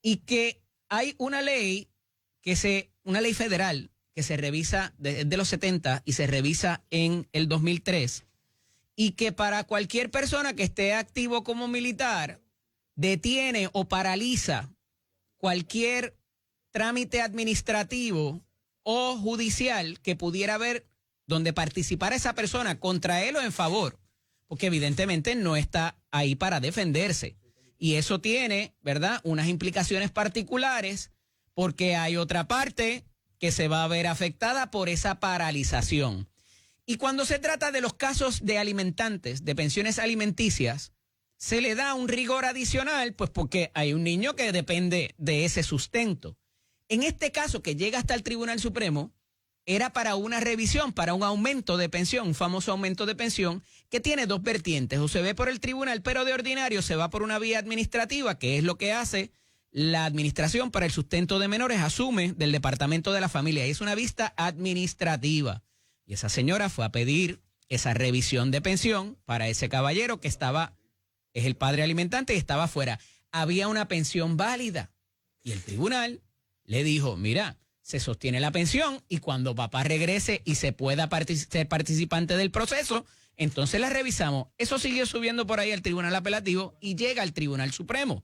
y que hay una ley una ley federal que se revisa desde los 70 y se revisa en el 2003, y que para cualquier persona que esté activo como militar detiene o paraliza cualquier trámite administrativo o judicial que pudiera haber donde participara esa persona contra él o en favor, porque evidentemente no está ahí para defenderse. Y eso tiene, ¿verdad?, unas implicaciones particulares porque hay otra parte que se va a ver afectada por esa paralización. Y cuando se trata de los casos de alimentantes, de pensiones alimenticias, se le da un rigor adicional, pues porque hay un niño que depende de ese sustento. En este caso, que llega hasta el Tribunal Supremo, era para una revisión, para un aumento de pensión, un famoso aumento de pensión, que tiene dos vertientes. O se ve por el tribunal, pero de ordinario se va por una vía administrativa, que es lo que hace la Administración para el Sustento de Menores, asume del Departamento de la Familia. Y es una vista administrativa. Y esa señora fue a pedir esa revisión de pensión para ese caballero que es el padre alimentante y estaba afuera. Había una pensión válida. Y el tribunal le dijo, mira, se sostiene la pensión y cuando papá regrese y se pueda ser participante del proceso, entonces la revisamos. Eso siguió subiendo por ahí al Tribunal Apelativo y llega al Tribunal Supremo.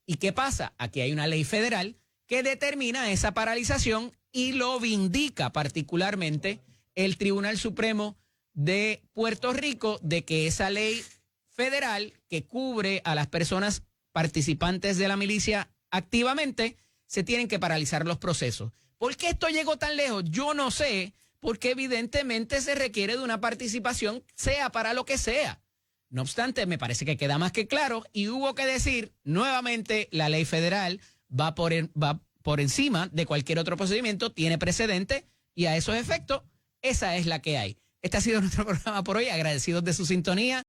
¿Y qué pasa? Aquí hay una ley federal que determina esa paralización y lo vindica particularmente el Tribunal Supremo de Puerto Rico de que esa ley federal que cubre a las personas participantes de la milicia activamente se tienen que paralizar los procesos. ¿Por qué esto llegó tan lejos? Yo no sé, porque evidentemente se requiere de una participación, sea para lo que sea. No obstante, me parece que queda más que claro y hubo que decir, nuevamente, la ley federal va por encima de cualquier otro procedimiento, tiene precedente y a esos efectos, esa es la que hay. Este ha sido nuestro programa por hoy, agradecidos de su sintonía.